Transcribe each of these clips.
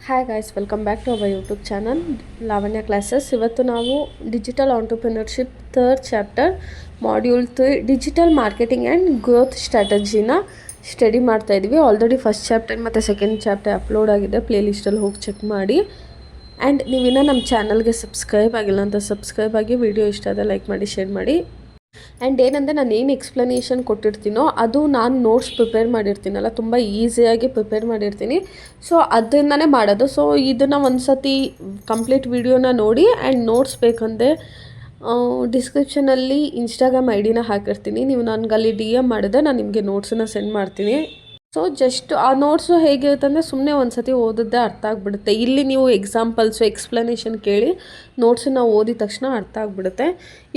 Hi guys, welcome back to our YouTube channel Lavanya classes. ಇವತ್ತು ನಾವು digital entrepreneurship third chapter module 3 digital marketing and growth ಸ್ಟ್ರಾಟಜಿನ study ಮಾಡ್ತಾ ಇದ್ವಿ. Already first chapter ಮತ್ತು second chapter upload ಆಗಿದೆ, ಪ್ಲೇಲಿಸ್ಟಲ್ಲಿ ಹೋಗಿ ಚೆಕ್ ಮಾಡಿ. ಆ್ಯಂಡ್ ನೀವಿನ್ನೂ ನಮ್ಮ ಚಾನಲ್ಗೆ ಸಬ್ಸ್ಕ್ರೈಬ್ ಆಗಿಲ್ಲ ಅಂತ ಸಬ್ಸ್ಕ್ರೈಬ್ ಆಗಿ, ವಿಡಿಯೋ ಇಷ್ಟ ಆದ ಲೈಕ್ ಮಾಡಿ, ಶೇರ್ ಮಾಡಿ. ಆ್ಯಂಡ್ ಏನಂದರೆ ನಾನು ಏನು ಎಕ್ಸ್ಪ್ಲನೇಷನ್ ಕೊಟ್ಟಿರ್ತೀನೋ ಅದು ನಾನು ನೋಟ್ಸ್ ಪ್ರಿಪೇರ್ ಮಾಡಿರ್ತೀನಲ್ಲ, ತುಂಬ ಈಸಿಯಾಗಿ ಪ್ರಿಪೇರ್ ಮಾಡಿರ್ತೀನಿ. ಸೊ ಅದರಿಂದನೇ ಮಾಡೋದು. ಸೊ ಇದನ್ನು ಒಂದು ಸತಿ ಕಂಪ್ಲೀಟ್ ವಿಡಿಯೋನ ನೋಡಿ. ಆ್ಯಂಡ್ ನೋಟ್ಸ್ ಬೇಕಂದರೆ ಡಿಸ್ಕ್ರಿಪ್ಷನಲ್ಲಿ ಇನ್ಸ್ಟಾಗ್ರಾಮ್ ಐಡಿನ ಹಾಕಿರ್ತೀನಿ. ನೀವು ನನಗಲ್ಲಿ DM ಮಾಡಿದ್ರೆ ನಾನು ನಿಮಗೆ ನೋಟ್ಸನ್ನು ಸೆಂಡ್ ಮಾಡ್ತೀನಿ. ಸೊ ಜಸ್ಟ್ ಆ ನೋಟ್ಸು ಹೇಗಿರುತ್ತೆ ಅಂದರೆ ಸುಮ್ಮನೆ ಒಂದು ಸತಿ ಓದಿದ್ದೆ ಅರ್ಥ ಆಗಿಬಿಡುತ್ತೆ. ಇಲ್ಲಿ ನೀವು ಎಕ್ಸಾಂಪಲ್ಸು ಎಕ್ಸ್ಪ್ಲನೇಷನ್ ಕೇಳಿ ನೋಟ್ಸನ್ನ ಓದಿದ ತಕ್ಷಣ ಅರ್ಥ ಆಗಿಬಿಡುತ್ತೆ.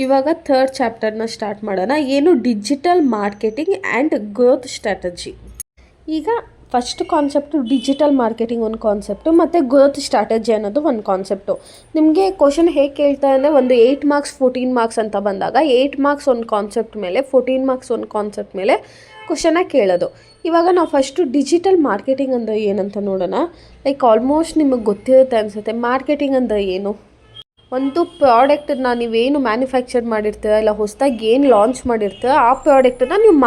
ಇವಾಗ ಥರ್ಡ್ ಚಾಪ್ಟರ್ನ ಸ್ಟಾರ್ಟ್ ಮಾಡೋಣ. ಏನು digital marketing and growth strategy. ಈಗ ಫಸ್ಟ್ ಕಾನ್ಸೆಪ್ಟು ಡಿಜಿಟಲ್ ಮಾರ್ಕೆಟಿಂಗ್ ಒಂದು ಕಾನ್ಸೆಪ್ಟು ಮತ್ತು ಗ್ರೋತ್ ಸ್ಟ್ರಾಟಜಿ ಅನ್ನೋದು ಒಂದು ಕಾನ್ಸೆಪ್ಟು. ನಿಮಗೆ ಕ್ವಶನ್ ಹೇಗೆ ಕೇಳ್ತಾರೆ ಅಂದರೆ ಒಂದು 8 ಮಾರ್ಕ್ಸ್ 14 ಮಾರ್ಕ್ಸ್ ಅಂತ ಬಂದಾಗ 8 ಮಾರ್ಕ್ಸ್ ಒಂದು ಕಾನ್ಸೆಪ್ಟ್ ಮೇಲೆ 14 ಮಾರ್ಕ್ಸ್ ಒಂದು ಕಾನ್ಸೆಪ್ಟ್ ಮೇಲೆ ಕ್ವಶನ್ನ ಕೇಳೋದು. ಇವಾಗ ನಾವು ಫಸ್ಟು ಡಿಜಿಟಲ್ ಮಾರ್ಕೆಟಿಂಗ್ ಅಂದರೆ ಏನಂತ ನೋಡೋಣ. ಲೈಕ್ ಆಲ್ಮೋಸ್ಟ್ ನಿಮಗೆ ಗೊತ್ತಿರುತ್ತೆ ಅನಿಸುತ್ತೆ. ಮಾರ್ಕೆಟಿಂಗ್ ಅಂದರೆ ಏನು? ಒಂದು ಪ್ರಾಡಕ್ಟನ್ನ ನೀವೇನು ಮ್ಯಾನುಫ್ಯಾಕ್ಚರ್ ಮಾಡಿರ್ತೀರ, ಇಲ್ಲ ಹೊಸದಾಗಿ ಏನು ಲಾಂಚ್ ಮಾಡಿರ್ತೀರ, ಆ ಪ್ರಾಡಕ್ಟನ್ನು ನೀವು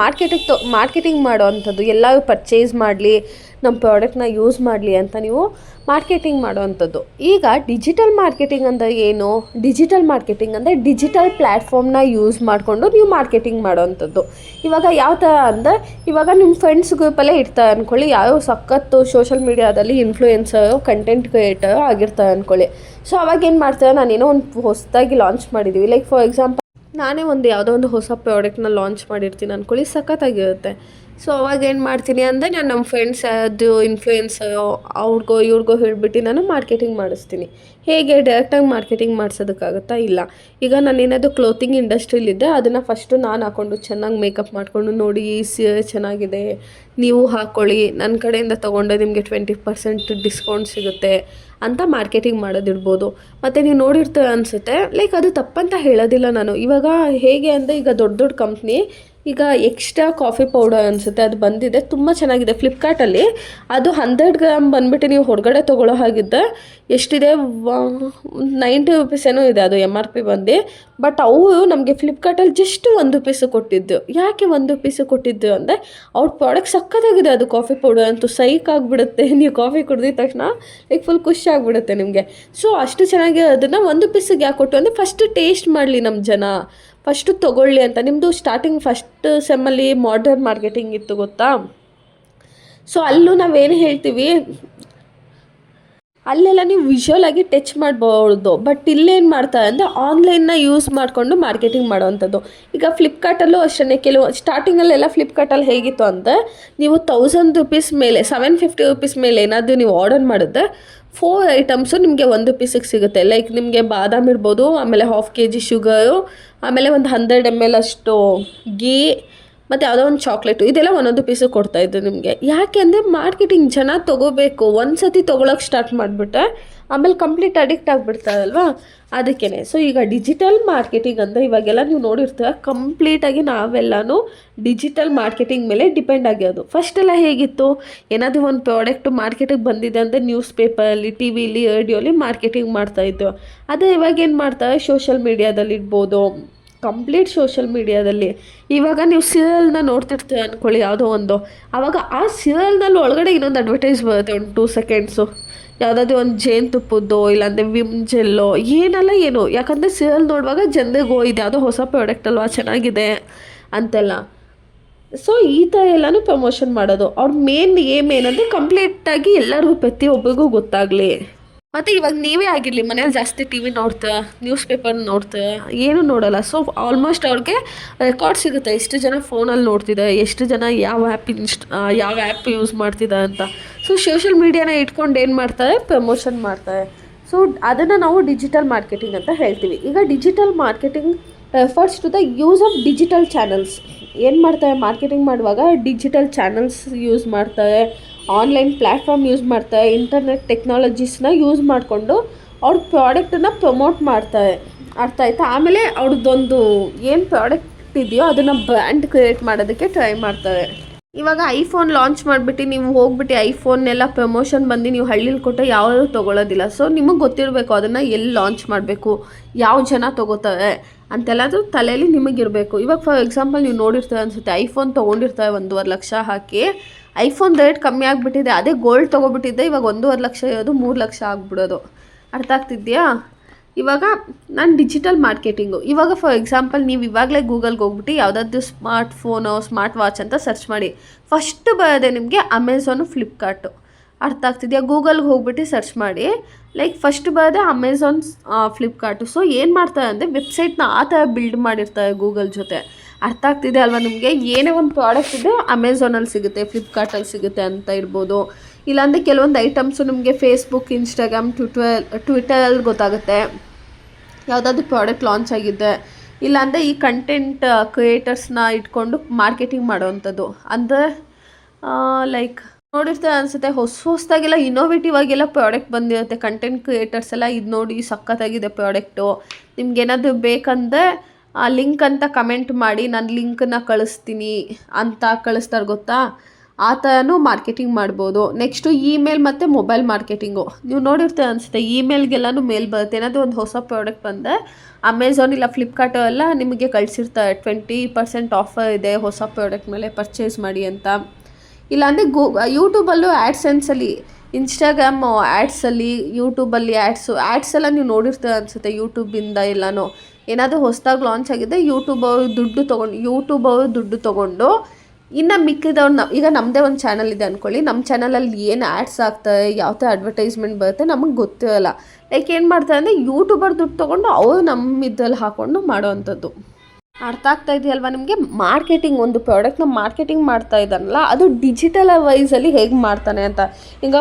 ಮಾರ್ಕೆಟಿಂಗ್ ಮಾಡೋ ಅಂಥದ್ದು. ಎಲ್ಲರೂ ಪರ್ಚೇಸ್ ಮಾಡಲಿ, ನಮ್ಮ ಪ್ರಾಡಕ್ಟ್ನ ಯೂಸ್ ಮಾಡಲಿ ಅಂತ ನೀವು ಮಾರ್ಕೆಟಿಂಗ್ ಮಾಡೋ ಅಂಥದ್ದು. ಈಗ ಡಿಜಿಟಲ್ ಮಾರ್ಕೆಟಿಂಗ್ ಅಂದರೆ ಏನು? ಡಿಜಿಟಲ್ ಮಾರ್ಕೆಟಿಂಗ್ ಅಂದರೆ ಡಿಜಿಟಲ್ ಪ್ಲ್ಯಾಟ್ಫಾರ್ಮ್ನ ಯೂಸ್ ಮಾಡಿಕೊಂಡು ನೀವು ಮಾರ್ಕೆಟಿಂಗ್ ಮಾಡೋ ಅಂಥದ್ದು. ಇವಾಗ ಯಾವ ಥರ ಅಂದರೆ, ಇವಾಗ ನಿಮ್ಮ ಫ್ರೆಂಡ್ಸ್ ಗ್ರೂಪಲ್ಲೇ ಇರ್ತಾರೆ ಅಂದ್ಕೊಳ್ಳಿ. ಯಾರೋ ಸಖತ್ತು ಸೋಷಲ್ ಮೀಡಿಯಾದಲ್ಲಿ ಇನ್ಫ್ಲೂಯೆನ್ಸರು, ಕಂಟೆಂಟ್ ಕ್ರಿಯೇಟರು ಆಗಿರ್ತಾರೆ ಅಂದ್ಕೊಳ್ಳಿ. ಸೊ ಅವಾಗ ಏನು ಮಾಡ್ತಾರೆ, ನಾನೇನೋ ಒಂದು ಹೊಸದಾಗಿ ಲಾಂಚ್ ಮಾಡಿದ್ದೀವಿ. ಲೈಕ್ ಫಾರ್ ಎಕ್ಸಾಂಪಲ್ ನಾನೇ ಯಾವುದೋ ಒಂದು ಹೊಸ ಪ್ರಾಡಕ್ಟ್ನ ಲಾಂಚ್ ಮಾಡಿರ್ತೀನಿ ಅಂದ್ಕೊಳ್ಳಿ, ಸಖತ್ತಾಗಿರುತ್ತೆ. ಸೊ ಅವಾಗ ಏನು ಮಾಡ್ತೀನಿ ಅಂದರೆ, ನಾನು ನಮ್ಮ ಫ್ರೆಂಡ್ಸ್ ಅದು ಇನ್ಫ್ಲೂಯೆನ್ಸರೋ ಅವ್ರಿಗೋ ಇವ್ರಿಗೋ ಹೇಳಿಬಿಟ್ಟು ನಾನು ಮಾರ್ಕೆಟಿಂಗ್ ಮಾಡಿಸ್ತೀನಿ. ಹೇಗೆ ಡೈರೆಕ್ಟಾಗಿ ಮಾರ್ಕೆಟಿಂಗ್ ಮಾಡಿಸೋದಕ್ಕಾಗುತ್ತಾ? ಇಲ್ಲ. ಈಗ ನಾನು ಏನಾದರೂ ಕ್ಲೋತಿಂಗ್ ಇಂಡಸ್ಟ್ರಿಲಿದ್ದೆ, ಅದನ್ನು ಫಸ್ಟು ನಾನು ಹಾಕ್ಕೊಂಡು ಚೆನ್ನಾಗಿ ಮೇಕಪ್ ಮಾಡಿಕೊಂಡು, ನೋಡಿ ಈ ಸೀರೆ ಚೆನ್ನಾಗಿದೆ, ನೀವು ಹಾಕ್ಕೊಳ್ಳಿ, ನನ್ನ ಕಡೆಯಿಂದ ತೊಗೊಂಡ್ರೆ ನಿಮಗೆ 20% ಡಿಸ್ಕೌಂಟ್ ಸಿಗುತ್ತೆ ಅಂತ ಮಾರ್ಕೆಟಿಂಗ್ ಮಾಡೋದಿರ್ಬೋದು. ಮತ್ತು ನೀವು ನೋಡಿರ್ತೀರ ಅನಿಸುತ್ತೆ. ಲೈಕ್ ಅದು ತಪ್ಪಂತ ಹೇಳೋದಿಲ್ಲ ನಾನು. ಇವಾಗ ಹೇಗೆ ಅಂದರೆ, ಈಗ ದೊಡ್ಡ ದೊಡ್ಡ ಕಂಪ್ನಿ ಈಗ ಎಕ್ಸ್ಟ್ರಾ ಕಾಫಿ ಪೌಡರ್ ಅನಿಸುತ್ತೆ, ಅದು ಬಂದಿದೆ, ತುಂಬ ಚೆನ್ನಾಗಿದೆ ಫ್ಲಿಪ್ಕಾರ್ಟಲ್ಲಿ. ಅದು 100 ಗ್ರಾಮ್ ಬಂದುಬಿಟ್ಟು ನೀವು ಹೊರಗಡೆ ತೊಗೊಳ್ಳೋ ಹಾಗಿದ್ದೆ ಎಷ್ಟಿದೆ, 90 ರುಪೀಸ್ ಏನೋ ಇದೆ ಅದು MRP ಬಂದು. ಬಟ್ ಅವರು ನಮಗೆ ಫ್ಲಿಪ್ಕಾರ್ಟಲ್ಲಿ ಜಸ್ಟ್ 1 ರೂಪೀಸು ಕೊಟ್ಟಿದ್ದು. ಯಾಕೆ 1 ರೂಪೀಸು ಕೊಟ್ಟಿದ್ದು ಅಂದರೆ, ಅವ್ರ ಪ್ರಾಡಕ್ಟ್ ಸಕ್ಕತ್ತಾಗಿದೆ. ಅದು ಕಾಫಿ ಪೌಡರ್ ಅಂತೂ ಸೈಕ್ ಆಗಿಬಿಡುತ್ತೆ. ನೀವು ಕಾಫಿ ಕುಡಿದ ತಕ್ಷಣ ಲೈಕ್ ಫುಲ್ ಖುಷಿ ಆಗಿಬಿಡುತ್ತೆ ನಿಮಗೆ. ಸೊ ಅಷ್ಟು ಚೆನ್ನಾಗಿ ಅದನ್ನು 1 ರೂಪೀಸಿಗೆ ಯಾಕೆ ಕೊಟ್ಟು ಅಂದರೆ, ಫಸ್ಟ್ ಟೇಸ್ಟ್ ಮಾಡಲಿ ನಮ್ಮ ಜನ, ಫಸ್ಟು ತೊಗೊಳ್ಳಿ ಅಂತ. ನಿಮ್ಮದು ಸ್ಟಾರ್ಟಿಂಗ್ ಫಸ್ಟ್ ಸೆಮ್ಮಲ್ಲಿ ಮಾಡರ್ನ್ ಮಾರ್ಕೆಟಿಂಗ್ ಇತ್ತು ಗೊತ್ತಾ? ಸೊ ಅಲ್ಲೂ ನಾವೇನು ಹೇಳ್ತೀವಿ, ಅಲ್ಲೆಲ್ಲ ನೀವು ವಿಷುವಲಾಗಿ ಟಚ್ ಮಾಡ್ಬೋದು. ಬಟ್ ಇಲ್ಲೇನು ಮಾಡ್ತಾರೆ ಅಂದರೆ, ಆನ್ಲೈನ್ನ ಯೂಸ್ ಮಾಡಿಕೊಂಡು ಮಾರ್ಕೆಟಿಂಗ್ ಮಾಡೋವಂಥದ್ದು. ಈಗ ಫ್ಲಿಪ್ಕಾರ್ಟಲ್ಲೂ ಅಷ್ಟೇ. ಕೆಲವು ಸ್ಟಾರ್ಟಿಂಗಲ್ಲೆಲ್ಲ ಫ್ಲಿಪ್ಕಾರ್ಟಲ್ಲಿ ಹೇಗಿತ್ತು ಅಂದರೆ, ನೀವು 1000 ರೂಪೀಸ್ ಮೇಲೆ 750 ರೂಪೀಸ್ ಮೇಲೆ ಏನಾದರೂ ನೀವು ಆರ್ಡರ್ ಮಾಡಿದ್ರೆ 4 ಐಟಮ್ಸು ನಿಮಗೆ 1 ರೂಪೀಸಿಗೆ ಸಿಗುತ್ತೆ. ಲೈಕ್ ನಿಮಗೆ ಬಾದಾಮ್ ಇರ್ಬೋದು, ಆಮೇಲೆ 1/2 kg ಶುಗರು, ಆಮೇಲೆ ಒಂದು 100 ml ಅಷ್ಟು ಗೀ, ಮತ್ತು ಯಾವುದೋ ಒಂದು ಚಾಕ್ಲೇಟು, ಇದೆಲ್ಲ 1 ರೂಪೀಸಿಗೆ ಕೊಡ್ತಾಯಿದ್ದು ನಿಮಗೆ. ಯಾಕೆ ಅಂದರೆ ಮಾರ್ಕೆಟಿಂಗ್ ಜನ ತೊಗೋಬೇಕು. ಒಂದು ಸತಿ ತೊಗೊಳಕ್ಕೆ ಸ್ಟಾರ್ಟ್ ಮಾಡಿಬಿಟ್ರೆ ಆಮೇಲೆ ಕಂಪ್ಲೀಟ್ ಅಡಿಕ್ಟ್ ಆಗಿಬಿಡ್ತಾರಲ್ವ, ಅದಕ್ಕೇ. ಸೊ ಈಗ ಡಿಜಿಟಲ್ ಮಾರ್ಕೆಟಿಂಗ್ ಅಂದರೆ, ಇವಾಗೆಲ್ಲ ನೀವು ನೋಡಿರ್ತೀರ ಕಂಪ್ಲೀಟಾಗಿ ನಾವೆಲ್ಲನೂ ಡಿಜಿಟಲ್ ಮಾರ್ಕೆಟಿಂಗ್ ಮೇಲೆ ಡಿಪೆಂಡ್ ಆಗಿರೋದು. ಫಸ್ಟೆಲ್ಲ ಹೇಗಿತ್ತು, ಏನಾದರೂ ಒಂದು ಪ್ರಾಡಕ್ಟು ಮಾರ್ಕೆಟಿಗೆ ಬಂದಿದೆ ಅಂದರೆ ನ್ಯೂಸ್ ಪೇಪರಲ್ಲಿ, TVಲಿ, ರೇಡಿಯೋಲಿ ಮಾರ್ಕೆಟಿಂಗ್ ಮಾಡ್ತಾಯಿದ್ದು. ಅದೇ ಇವಾಗ ಏನು ಮಾಡ್ತಾರೆ, ಸೋಷಲ್ ಮೀಡಿಯಾದಲ್ಲಿ ಇರ್ಬೋದು, ಕಂಪ್ಲೀಟ್ ಸೋಷಲ್ ಮೀಡಿಯಾದಲ್ಲಿ. ಇವಾಗ ನೀವು ಸೀರಿಯಲ್ನ ನೋಡ್ತಿರ್ತೀರ ಅಂದ್ಕೊಳ್ಳಿ, ಯಾವುದೋ ಒಂದು, ಆವಾಗ ಆ ಸೀರಿಯಲ್ನಲ್ಲಿ ಒಳಗಡೆ ಇನ್ನೊಂದು ಅಡ್ವರ್ಟೈಸ್ ಬರುತ್ತೆ, ಒಂದು 2 ಸೆಕೆಂಡ್ಸು, ಯಾವುದಾದ್ರೂ ಒಂದು ಜೇನುತುಪ್ಪದ್ದೋ ಇಲ್ಲಾಂದರೆ ವಿಮ್ ಜೆಲ್ಲೋ ಏನಲ್ಲ ಏನು. ಯಾಕಂದರೆ ಸೀರಿಯಲ್ ನೋಡುವಾಗ ಜನರಿಗೆ ಇದು ಯಾವುದೋ ಹೊಸ ಪ್ರಾಡಕ್ಟ್ ಅಲ್ವಾ, ಚೆನ್ನಾಗಿದೆ ಅಂತೆಲ್ಲ. ಸೊ ಈ ಥರ ಎಲ್ಲನೂ ಪ್ರಮೋಷನ್ ಮಾಡೋದು. ಅವ್ರ ಮೇನ್ ಏನಂದರೆ ಕಂಪ್ಲೀಟಾಗಿ ಎಲ್ಲರಿಗೂ ಪ್ರತಿಯೊಬ್ಬರಿಗೂ ಗೊತ್ತಾಗಲಿ. ಮತ್ತು ಇವಾಗ ನೀವೇ ಆಗಿರಲಿ, ಮನೇಲಿ ಜಾಸ್ತಿ TV ನೋಡ್ತಾ, ನ್ಯೂಸ್ ಪೇಪರ್ ನೋಡ್ತಾ, ಏನೂ ನೋಡೋಲ್ಲ. ಸೊ ಆಲ್ಮೋಸ್ಟ್ ಅವ್ರಿಗೆ ರೆಕಾರ್ಡ್ ಸಿಗುತ್ತೆ, ಎಷ್ಟು ಜನ ಫೋನಲ್ಲಿ ನೋಡ್ತಿದ್ದಾರೆ, ಎಷ್ಟು ಜನ ಯಾವ ಆ್ಯಪ್ ಯೂಸ್ ಮಾಡ್ತಿದ್ದಾರೆ ಅಂತ. ಸೊ ಸೋಷಲ್ ಮೀಡಿಯಾನ ಇಟ್ಕೊಂಡು ಏನು ಮಾಡ್ತಾರೆ, ಪ್ರಮೋಷನ್ ಮಾಡ್ತಾರೆ. ಸೊ ಅದನ್ನು ನಾವು ಡಿಜಿಟಲ್ ಮಾರ್ಕೆಟಿಂಗ್ ಅಂತ ಹೇಳ್ತೀವಿ. ಈಗ digital marketing refers to the use of digital channels. ಏನು ಮಾಡ್ತಾರೆ ಮಾರ್ಕೆಟಿಂಗ್ ಮಾಡುವಾಗ, ಡಿಜಿಟಲ್ ಚಾನಲ್ಸ್ ಯೂಸ್ ಮಾಡ್ತಾರೆ, ಆನ್ಲೈನ್ ಪ್ಲ್ಯಾಟ್ಫಾರ್ಮ್ ಯೂಸ್ ಮಾಡ್ತಾರೆ, ಇಂಟರ್ನೆಟ್ ಟೆಕ್ನಾಲಜೀಸ್ನ ಯೂಸ್ ಮಾಡಿಕೊಂಡು ಅವ್ರ ಪ್ರಾಡಕ್ಟನ್ನು ಪ್ರಮೋಟ್ ಮಾಡ್ತಾರೆ. ಅರ್ಥ ಆಯ್ತಾ? ಆಮೇಲೆ ಅವ್ರದ್ದೊಂದು ಏನು ಪ್ರಾಡಕ್ಟ್ ಇದೆಯೋ ಅದನ್ನು ಬ್ರ್ಯಾಂಡ್ ಕ್ರಿಯೇಟ್ ಮಾಡೋದಕ್ಕೆ ಟ್ರೈ ಮಾಡ್ತಾರೆ. ಇವಾಗ ಐಫೋನ್ ಲಾಂಚ್ ಮಾಡಿಬಿಟ್ಟು ನೀವು ಹೋಗ್ಬಿಟ್ಟು ಐಫೋನ್ನೆಲ್ಲ ಪ್ರಮೋಷನ್ ಬಂದು ನೀವು ಹಳ್ಳಿಲಿ ಕೊಟ್ಟರೆ ಯಾರೂ ತೊಗೊಳ್ಳೋದಿಲ್ಲ. ಸೊ ನಿಮಗೆ ಗೊತ್ತಿರಬೇಕು ಅದನ್ನು ಎಲ್ಲಿ ಲಾಂಚ್ ಮಾಡಬೇಕು, ಯಾವ ಜನ ತೊಗೋತಾರೆ ಅಂತೆಲ್ಲದು ತಲೆಯಲ್ಲಿ ನಿಮಗಿರಬೇಕು. ಇವಾಗ ಫಾರ್ ಎಕ್ಸಾಂಪಲ್ ನೀವು ನೋಡಿರ್ತಾರೆ ಅನಿಸುತ್ತೆ, ಐಫೋನ್ ತೊಗೊಂಡಿರ್ತಾರೆ 1.5 ಲಕ್ಷ ಹಾಕಿ, ಐಫೋನ್ ರೇಟ್ ಕಮ್ಮಿ ಆಗಿಬಿಟ್ಟಿದೆ, ಅದೇ ಗೋಲ್ಡ್ ತೊಗೊಬಿಟ್ಟಿದ್ದೆ ಇವಾಗ 1.5 ಲಕ್ಷ ಇರೋದು 3 ಲಕ್ಷ ಆಗಿಬಿಡೋದು. ಅರ್ಥ ಆಗ್ತಿದೆಯಾ? ಇವಾಗ ನಾನು ಡಿಜಿಟಲ್ ಮಾರ್ಕೆಟಿಂಗು, ಇವಾಗ ಫಾರ್ ಎಕ್ಸಾಂಪಲ್ ನೀವು ಇವಾಗಲೇ ಗೂಗಲ್ಗೆ ಹೋಗ್ಬಿಟ್ಟು ಯಾವುದಾದ್ರು ಸ್ಮಾರ್ಟ್ ಫೋನು, ಸ್ಮಾರ್ಟ್ ವಾಚ್ ಅಂತ ಸರ್ಚ್ ಮಾಡಿ, ಫಸ್ಟ್ ಬರೋದೆ ನಿಮಗೆ ಅಮೆಝಾನು, ಫ್ಲಿಪ್ಕಾರ್ಟು. ಅರ್ಥ ಆಗ್ತಿದೆಯಾ? ಗೂಗಲ್ಗೆ ಹೋಗ್ಬಿಟ್ಟು ಸರ್ಚ್ ಮಾಡಿ, ಲೈಕ್ ಫಸ್ಟ್ ಬರೋದೆ ಅಮೆಝಾನ್, ಫ್ಲಿಪ್ಕಾರ್ಟು. ಸೊ ಏನು ಮಾಡ್ತಾರೆ ಅಂದರೆ ವೆಬ್ಸೈಟ್ನ ಆ ಥರ ಬಿಲ್ಡ್ ಮಾಡಿರ್ತಾರೆ ಗೂಗಲ್ ಜೊತೆ. ಅರ್ಥ ಆಗ್ತಿದೆ ಅಲ್ವಾ ನಿಮಗೆ? ಏನೇ ಒಂದು ಪ್ರಾಡಕ್ಟ್ ಇದೆ ಅಮೆಝಾನಲ್ಲಿ ಸಿಗುತ್ತೆ, ಫ್ಲಿಪ್ಕಾರ್ಟಲ್ಲಿ ಸಿಗುತ್ತೆ ಅಂತ ಇರ್ಬೋದು. ಇಲ್ಲಾಂದರೆ ಕೆಲವೊಂದು ಐಟಮ್ಸು ನಿಮಗೆ ಫೇಸ್ಬುಕ್, ಇನ್ಸ್ಟಾಗ್ರಾಮ್, ಟ್ವಿಟರಲ್ಲಿ ಗೊತ್ತಾಗುತ್ತೆ ಯಾವುದಾದ್ರು ಪ್ರಾಡಕ್ಟ್ ಲಾಂಚ್ ಆಗಿದೆ. ಇಲ್ಲಾಂದರೆ ಈ ಕಂಟೆಂಟ್ ಕ್ರಿಯೇಟರ್ಸ್ನ ಇಟ್ಕೊಂಡು ಮಾರ್ಕೆಟಿಂಗ್ ಮಾಡೋವಂಥದ್ದು. ಅಂದರೆ ಲೈಕ್ ನೋಡಿರ್ತಾರೆ ಅನಿಸುತ್ತೆ, ಹೊಸದಾಗೆಲ್ಲ ಇನೋವೇಟಿವ್ ಆಗೆಲ್ಲ ಪ್ರಾಡಕ್ಟ್ ಬಂದಿರುತ್ತೆ. ಕಂಟೆಂಟ್ ಕ್ರಿಯೇಟರ್ಸ್ ಎಲ್ಲ ಇದು ನೋಡಿ ಸಖತ್ತಾಗಿದೆ ಪ್ರಾಡಕ್ಟು, ನಿಮ್ಗೇನಾದರೂ ಬೇಕಂದರೆ ಆ ಲಿಂಕ್ ಅಂತ ಕಮೆಂಟ್ ಮಾಡಿ, ನಾನು ಲಿಂಕನ್ನ ಕಳಿಸ್ತೀನಿ ಅಂತ ಕಳಿಸ್ತಾರೆ ಗೊತ್ತಾ? ಆ ಥರನೂ ಮಾರ್ಕೆಟಿಂಗ್ ಮಾಡ್ಬೋದು. ನೆಕ್ಸ್ಟು ಇಮೇಲ್ ಮತ್ತು ಮೊಬೈಲ್ ಮಾರ್ಕೆಟಿಂಗು. ನೀವು ನೋಡಿರ್ತೀರ ಅನಿಸುತ್ತೆ, ಇಮೇಲ್ಗೆಲ್ಲನೂ ಮೇಲ್ ಬರುತ್ತೆ. ಏನಾದರೂ ಒಂದು ಹೊಸ ಪ್ರಾಡಕ್ಟ್ ಬಂದರೆ ಅಮೆಝಾನ್ ಇಲ್ಲ ಫ್ಲಿಪ್ಕಾರ್ಟು ಎಲ್ಲ ನಿಮಗೆ ಕಳಿಸಿರ್ತಾರೆ, 20% ಆಫರ್ ಇದೆ ಹೊಸ ಪ್ರಾಡಕ್ಟ್ ಮೇಲೆ ಪರ್ಚೇಸ್ ಮಾಡಿ ಅಂತ. ಇಲ್ಲಾಂದರೆ ಯೂಟ್ಯೂಬಲ್ಲೂ ಆ್ಯಡ್ಸೆನ್ಸಲ್ಲಿ, ಇನ್ಸ್ಟಾಗ್ರಾಮ್ ಆ್ಯಡ್ಸಲ್ಲಿ, ಯೂಟ್ಯೂಬಲ್ಲಿ ಆ್ಯಡ್ಸ್ ಎಲ್ಲ ನೀವು ನೋಡಿರ್ತೀರ ಅನಿಸುತ್ತೆ. ಯೂಟ್ಯೂಬಿಂದ ಎಲ್ಲನೂ ಏನಾದರೂ ಹೊಸದಾಗಿ ಲಾಂಚ್ ಆಗಿದೆ, ಯೂಟ್ಯೂಬ್ ಅವರು ದುಡ್ಡು ತೊಗೊಂಡು ಇನ್ನು ಮಿಕ್ಕಿದವ್ರನ್ನ, ಈಗ ನಮ್ಮದೇ ಒಂದು ಚಾನಲ್ ಇದೆ ಅಂದ್ಕೊಳ್ಳಿ, ನಮ್ಮ ಚಾನಲಲ್ಲಿ ಏನು ಆ್ಯಡ್ಸ್ ಆಗ್ತದೆ, ಯಾವ ಥರ ಅಡ್ವರ್ಟೈಸ್ಮೆಂಟ್ ಬರುತ್ತೆ ನಮಗೆ ಗೊತ್ತಿರಲ್ಲ. ಲೈಕ್ ಏನು ಮಾಡ್ತಾರೆ ಅಂದರೆ ಯೂಟ್ಯೂಬರ್ ದುಡ್ಡು ತೊಗೊಂಡು ಅವರು ನಮ್ಮ ಇದ್ರಲ್ಲಿ ಹಾಕ್ಕೊಂಡು ಮಾಡೋವಂಥದ್ದು. ಅರ್ಥ ಆಗ್ತಾ ಇದೆಯಲ್ವಾ ನಿಮಗೆ? ಮಾರ್ಕೆಟಿಂಗ್, ಒಂದು ಪ್ರಾಡಕ್ಟ್ನ ಮಾರ್ಕೆಟಿಂಗ್ ಮಾಡ್ತಾ ಇದ್ದಾನಲ್ಲ, ಅದು ಡಿಜಿಟಲ್ ವೈಸಲ್ಲಿ ಹೇಗೆ ಮಾಡ್ತಾನೆ ಅಂತ. ಈಗ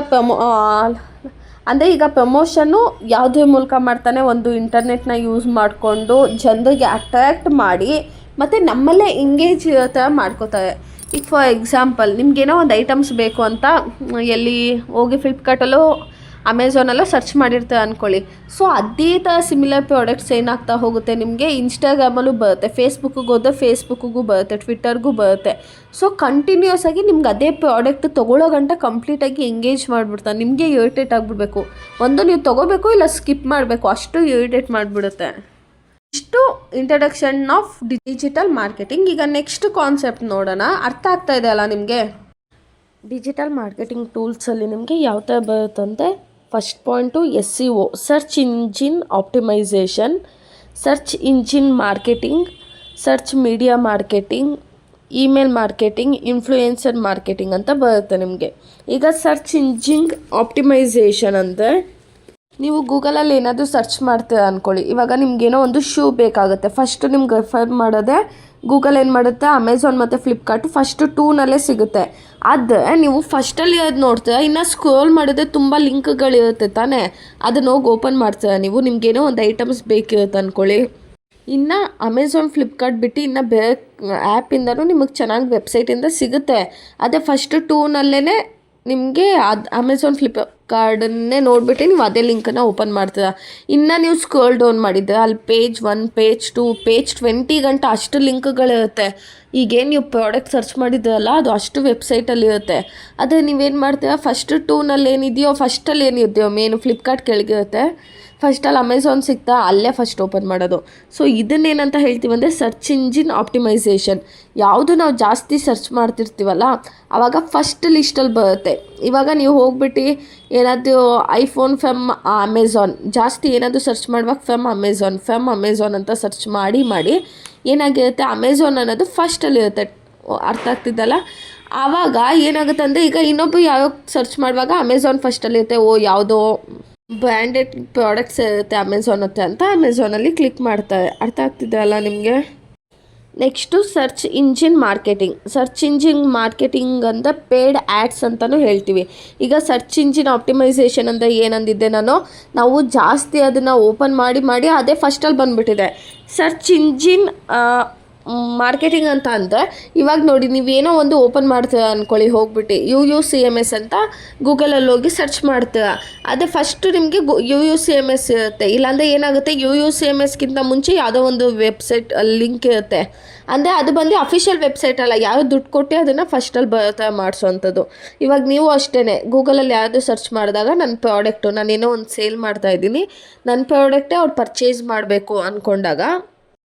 ಈಗ ಪ್ರಮೋಷನ್ನು ಯಾವುದ್ರ ಮೂಲಕ ಮಾಡ್ತಾನೆ, ಒಂದು ಇಂಟರ್ನೆಟ್ನ ಯೂಸ್ ಮಾಡಿಕೊಂಡು ಜನರಿಗೆ ಅಟ್ರ್ಯಾಕ್ಟ್ ಮಾಡಿ ಮತ್ತು ನಮ್ಮಲ್ಲೇ ಎಂಗೇಜ್ ಇರೋ ಥರ ಮಾಡ್ಕೋತಾರೆ. ಈಗ ಫಾರ್ ಎಕ್ಸಾಂಪಲ್ ನಿಮಗೇನೋ ಒಂದು ಐಟಮ್ಸ್ ಬೇಕು ಅಂತ ಎಲ್ಲಿ ಹೋಗಿ ಫ್ಲಿಪ್ಕಾರ್ಟಲ್ಲೋ ಅಮೆಝಾನಲ್ಲೋ ಸರ್ಚ್ ಮಾಡಿರ್ತಾರೆ ಅಂದ್ಕೊಳ್ಳಿ. ಸೊ ಅದೇ ಥರ ಸಿಮಿಲರ್ ಪ್ರಾಡಕ್ಟ್ಸ್ ಏನಾಗ್ತಾ ಹೋಗುತ್ತೆ ನಿಮಗೆ ಇನ್ಸ್ಟಾಗ್ರಾಮಲ್ಲೂ ಬರುತ್ತೆ, ಫೇಸ್ಬುಕ್ಕಿಗೆ ಹೋದರೆ ಫೇಸ್ಬುಕ್ಕಿಗೂ ಬರುತ್ತೆ, ಟ್ವಿಟ್ಟರ್ಗೂ ಬರುತ್ತೆ. ಸೊ ಕಂಟಿನ್ಯೂಸ್ ಆಗಿ ನಿಮ್ಗೆ ಅದೇ ಪ್ರಾಡಕ್ಟ್ ತೊಗೊಳ್ಳೋ ಗಂಟ ಕಂಪ್ಲೀಟಾಗಿ ಎಂಗೇಜ್ ಮಾಡಿಬಿಡ್ತಾರೆ. ನಿಮಗೆ ಇರಿಟೇಟ್ ಆಗಿಬಿಡ್ಬೇಕು, ಒಂದು ನೀವು ತೊಗೋಬೇಕು ಇಲ್ಲ ಸ್ಕಿಪ್ ಮಾಡಬೇಕು, ಅಷ್ಟು ಇರಿಟೇಟ್ ಮಾಡಿಬಿಡುತ್ತೆ. ಇಷ್ಟು ಇಂಟ್ರಡಕ್ಷನ್ ಆಫ್ ಡಿಜಿಟಲ್ ಮಾರ್ಕೆಟಿಂಗ್. ಈಗ ನೆಕ್ಸ್ಟ್ ಕಾನ್ಸೆಪ್ಟ್ ನೋಡೋಣ. ಅರ್ಥ ಆಗ್ತಾ ಇದೆ ಅಲ್ಲ ನಿಮಗೆ? ಡಿಜಿಟಲ್ ಮಾರ್ಕೆಟಿಂಗ್ ಟೂಲ್ಸಲ್ಲಿ ನಿಮಗೆ ಯಾವ ಥರ ಬರುತ್ತಂತೆ, first point SEO, search engine optimisation, search engine marketing, search media marketing, email marketing, influencer marketing ಅಂತ ಬರುತ್ತೆ ನಿಮಗೆ. ಈಗ ಸರ್ಚ್ ಇಂಜಿನ್ ಆಪ್ಟಿಮೈಸೇಷನ್ ಅಂದರೆ ನೀವು ಗೂಗಲಲ್ಲಿ ಏನಾದರೂ ಸರ್ಚ್ ಮಾಡ್ತೀರಾ ಅಂದ್ಕೊಳ್ಳಿ. ಇವಾಗ ನಿಮ್ಗೇನೋ ಒಂದು ಶೂ ಬೇಕಾಗುತ್ತೆ, ಫಸ್ಟು ನಿಮ್ಗೆ ರೆಫರ್ ಮಾಡೋದೆ ಗೂಗಲ್ ಏನು ಮಾಡುತ್ತೆ, ಅಮೆಝಾನ್ ಮತ್ತು ಫ್ಲಿಪ್ಕಾರ್ಟು ಫಸ್ಟು 2ನಲ್ಲೇ ಸಿಗುತ್ತೆ. ಆದರೆ ನೀವು ಫಸ್ಟಲ್ಲಿ ಅದು ನೋಡ್ತೀರಾ, ಇನ್ನು ಸ್ಕ್ರೋಲ್ ಮಾಡಿದ್ರೆ ತುಂಬ ಲಿಂಕ್ಗಳಿರುತ್ತೆ ತಾನೇ, ಅದನ್ನ ಹೋಗಿ ಓಪನ್ ಮಾಡ್ತೀರಾ ನೀವು, ನಿಮ್ಗೇನೋ ಒಂದು ಐಟಮ್ಸ್ ಬೇಕಿರುತ್ತೆ ಅಂದ್ಕೊಳ್ಳಿ. ಇನ್ನು ಅಮೆಝಾನ್, ಫ್ಲಿಪ್ಕಾರ್ಟ್ ಬಿಟ್ಟು ಇನ್ನು ಬೇರೆ ಆ್ಯಪಿಂದನೂ ನಿಮಗೆ ಚೆನ್ನಾಗಿ ವೆಬ್ಸೈಟಿಂದ ಸಿಗುತ್ತೆ. ಅದೇ ಫಸ್ಟು 2ನಲ್ಲೇ ನಿಮಗೆ ಅದು ಅಮೆಝಾನ್, ಫ್ಲಿಪ್ಕಾರ್ಟನ್ನೇ ನೋಡಿಬಿಟ್ಟು ನೀವು ಅದೇ ಲಿಂಕನ್ನು ಓಪನ್ ಮಾಡ್ತೀರಾ. ಇನ್ನು ನೀವು ಸ್ಕ್ರೋಲ್ ಡೌನ್ ಮಾಡಿದ್ರೆ ಅಲ್ಲಿ ಪೇಜ್ 1, ಪೇಜ್ 2, ಪೇಜ್ 20 ಗಂಟ ಅಷ್ಟು ಲಿಂಕ್ಗಳಿರುತ್ತೆ. ಈಗೇನು ನೀವು ಪ್ರಾಡಕ್ಟ್ ಸರ್ಚ್ ಮಾಡಿದ್ರಲ್ಲ ಅದು ಅಷ್ಟು ವೆಬ್ಸೈಟಲ್ಲಿರುತ್ತೆ. ಅದೇ ನೀವೇನು ಮಾಡ್ತೀರಾ, ಫಸ್ಟ್ 2ನಲ್ಲಿ ಏನಿದೆಯೋ ಫಸ್ಟಲ್ಲಿ ಏನಿದೆಯೋ ಮೇನು ಫ್ಲಿಪ್ಕಾರ್ಟ್ ಕೆಳಗಿರುತ್ತೆ, ಫಸ್ಟಲ್ಲಿ ಅಮೆಝಾನ್ ಸಿಗ್ತಾ ಅಲ್ಲೇ ಫಸ್ಟ್ ಓಪನ್ ಮಾಡೋದು. ಸೊ ಇದನ್ನೇನಂತ ಹೇಳ್ತೀವಂದರೆ ಸರ್ಚ್ ಇಂಜಿನ್ ಆಪ್ಟಿಮೈಸೇಷನ್. ಯಾವುದು ನಾವು ಜಾಸ್ತಿ ಸರ್ಚ್ ಮಾಡ್ತಿರ್ತೀವಲ್ಲ ಆವಾಗ ಫಸ್ಟ್ ಲಿಸ್ಟಲ್ಲಿ ಬರುತ್ತೆ. ಇವಾಗ ನೀವು ಹೋಗ್ಬಿಟ್ಟು ಏನಾದರೂ ಐಫೋನ್ ಫ್ರಮ್ ಅಮೆಝಾನ್ ಜಾಸ್ತಿ ಏನಾದರೂ ಸರ್ಚ್ ಮಾಡುವಾಗ ಫ್ರಮ್ ಅಮೆಝಾನ್ ಅಂತ ಸರ್ಚ್ ಮಾಡಿ ಏನಾಗಿರುತ್ತೆ, ಅಮೆಝಾನ್ ಅನ್ನೋದು ಫಸ್ಟಲ್ಲಿರುತ್ತೆ. ಅರ್ಥ ಆಗ್ತಿದ್ದಲ್ಲ? ಆವಾಗ ಏನಾಗುತ್ತೆ ಅಂದರೆ, ಈಗ ಇನ್ನೊಬ್ಬರು ಯಾವ ಸರ್ಚ್ ಮಾಡುವಾಗ ಅಮೆಝಾನ್ ಫಸ್ಟಲ್ಲಿರುತ್ತೆ, ಯಾವುದೋ ಬ್ರ್ಯಾಂಡೆಡ್ ಪ್ರಾಡಕ್ಟ್ಸ್ ಇರುತ್ತೆ ಅಮೆಝಾನ್ ಅಂತ ಅಮೆಝಾನಲ್ಲಿ ಕ್ಲಿಕ್ ಮಾಡ್ತಾರೆ. ಅರ್ಥ ಆಗ್ತಿದೆ ಅಲ್ಲ ನಿಮಗೆ? ನೆಕ್ಸ್ಟು ಸರ್ಚ್ ಇಂಜಿನ್ ಮಾರ್ಕೆಟಿಂಗ್ ಅಂದರೆ ಪೇಯ್ಡ್ ಆ್ಯಡ್ಸ್ ಅಂತಲೂ ಹೇಳ್ತೀವಿ. ಈಗ ಸರ್ಚ್ ಇಂಜಿನ್ ಆಪ್ಟಿಮೈಸೇಷನ್ ಅಂದರೆ ಏನಂದಿದ್ದೆ ನಾವು ಜಾಸ್ತಿ ಅದನ್ನು ಓಪನ್ ಮಾಡಿ ಅದೇ ಫಸ್ಟಲ್ಲಿ ಬಂದುಬಿಟ್ಟಿದೆ. ಸರ್ಚ್ ಇಂಜಿನ್ ಮಾರ್ಕೆಟಿಂಗ್ ಅಂತ ಅಂದರೆ ಇವಾಗ ನೋಡಿ ನೀವೇನೋ ಒಂದು ಓಪನ್ ಮಾಡ್ತೀರ ಅಂದ್ಕೊಳ್ಳಿ, ಹೋಗ್ಬಿಟ್ಟು UUCMS ಅಂತ ಗೂಗಲಲ್ಲಿ ಹೋಗಿ ಸರ್ಚ್ ಮಾಡ್ತೀರ. ಅದೇ ಫಸ್ಟು ನಿಮಗೆ UUCMS ಇರುತ್ತೆ. ಇಲ್ಲಾಂದರೆ ಏನಾಗುತ್ತೆ, UUCMSಗಿಂತ ಮುಂಚೆ ಯಾವುದೋ ಒಂದು ವೆಬ್ಸೈಟ್ ಲಿಂಕ್ ಇರುತ್ತೆ. ಅಂದರೆ ಅದು ಬಂದು ಅಫಿಷಿಯಲ್ ವೆಬ್ಸೈಟ್ ಅಲ್ಲ, ಯಾವ ದುಡ್ಡು ಕೊಟ್ಟು ಅದನ್ನು ಫಸ್ಟಲ್ಲಿ ಬರುತ್ತೆ ಮಾಡಿಸೋವಂಥದ್ದು. ಇವಾಗ ನೀವು ಅಷ್ಟೇ ಗೂಗಲಲ್ಲಿ ಯಾವುದು ಸರ್ಚ್ ಮಾಡಿದಾಗ ನನ್ನ ಪ್ರಾಡಕ್ಟು ನಾನೇನೋ ಒಂದು ಸೇಲ್ ಮಾಡ್ತಾಯಿದ್ದೀನಿ, ನನ್ನ ಪ್ರಾಡಕ್ಟೇ ಅವ್ರು ಪರ್ಚೇಸ್ ಮಾಡಬೇಕು ಅಂದ್ಕೊಂಡಾಗ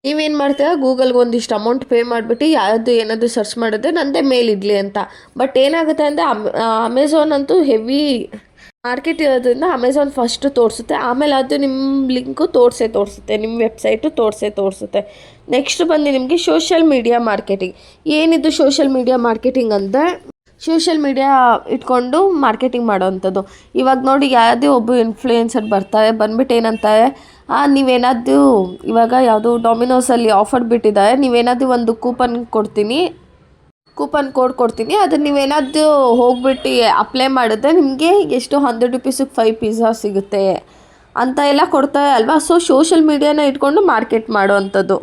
ನೀವೇನು ಮಾಡ್ತೀರಾ, ಗೂಗಲ್ಗೆ ಒಂದಿಷ್ಟು ಅಮೌಂಟ್ ಪೇ ಮಾಡಿಬಿಟ್ಟು ಯಾವುದು ಏನಾದರೂ ಸರ್ಚ್ ಮಾಡಿದ್ರೆ ನನ್ನದೇ ಮೇಲ್ ಇಡಲಿ ಅಂತ. ಬಟ್ ಏನಾಗುತ್ತೆ ಅಂದರೆ ಅಮೆಝಾನ್ ಅಂತೂ ಹೆವಿ ಮಾರ್ಕೆಟ್ ಇರೋದ್ರಿಂದ ಅಮೆಝಾನ್ ಫಸ್ಟು ತೋರಿಸುತ್ತೆ, ಆಮೇಲೆ ಅದು ನಿಮ್ಮ ಲಿಂಕು ತೋರಿಸುತ್ತೆ, ನಿಮ್ಮ ವೆಬ್ಸೈಟು ತೋರಿಸುತ್ತೆ. ನೆಕ್ಸ್ಟ್ ಬಂದು ನಿಮಗೆ ಸೋಷಿಯಲ್ ಮೀಡಿಯಾ ಮಾರ್ಕೆಟಿಂಗ್. ಏನಿದು ಸೋಷಿಯಲ್ ಮೀಡಿಯಾ ಮಾರ್ಕೆಟಿಂಗ್ ಅಂದರೆ ಸೋಷಿಯಲ್ ಮೀಡಿಯಾ ಇಟ್ಕೊಂಡು ಮಾರ್ಕೆಟಿಂಗ್ ಮಾಡೋವಂಥದ್ದು. ಇವಾಗ ನೋಡಿ ಯಾವುದೇ ಒಬ್ಬ ಇನ್ಫ್ಲೂಯೆನ್ಸರ್ ಬರ್ತಾರೆ, ಬಂದ್ಬಿಟ್ಟು ಏನಂತಾರೆ, ನೀವೇನಾದರೂ ಇವಾಗ ಯಾವುದು ಡೊಮಿನೋಸಲ್ಲಿ ಆಫರ್ ಬಿಟ್ಟಿದ್ದಾರೆ, ನೀವೇನಾದರೂ ಒಂದು ಕೂಪನ್ ಕೋಡ್ ಕೊಡ್ತೀನಿ, ಅದನ್ನು ನೀವೇನಾದರೂ ಹೋಗ್ಬಿಟ್ಟು ಅಪ್ಲೈ ಮಾಡಿದ್ರೆ ನಿಮಗೆ ಎಷ್ಟು 100 ರೂಪೀಸಿಗೆ 5 ಪಿಜ್ಜಾ ಸಿಗುತ್ತೆ ಅಂತ ಎಲ್ಲ ಕೊಡ್ತಾರೆ ಅಲ್ವಾ. ಸೊ ಸೋಷಿಯಲ್ ಮೀಡಿಯಾನ ಇಟ್ಕೊಂಡು ಮಾರ್ಕೆಟ್ ಮಾಡೋವಂಥದ್ದು.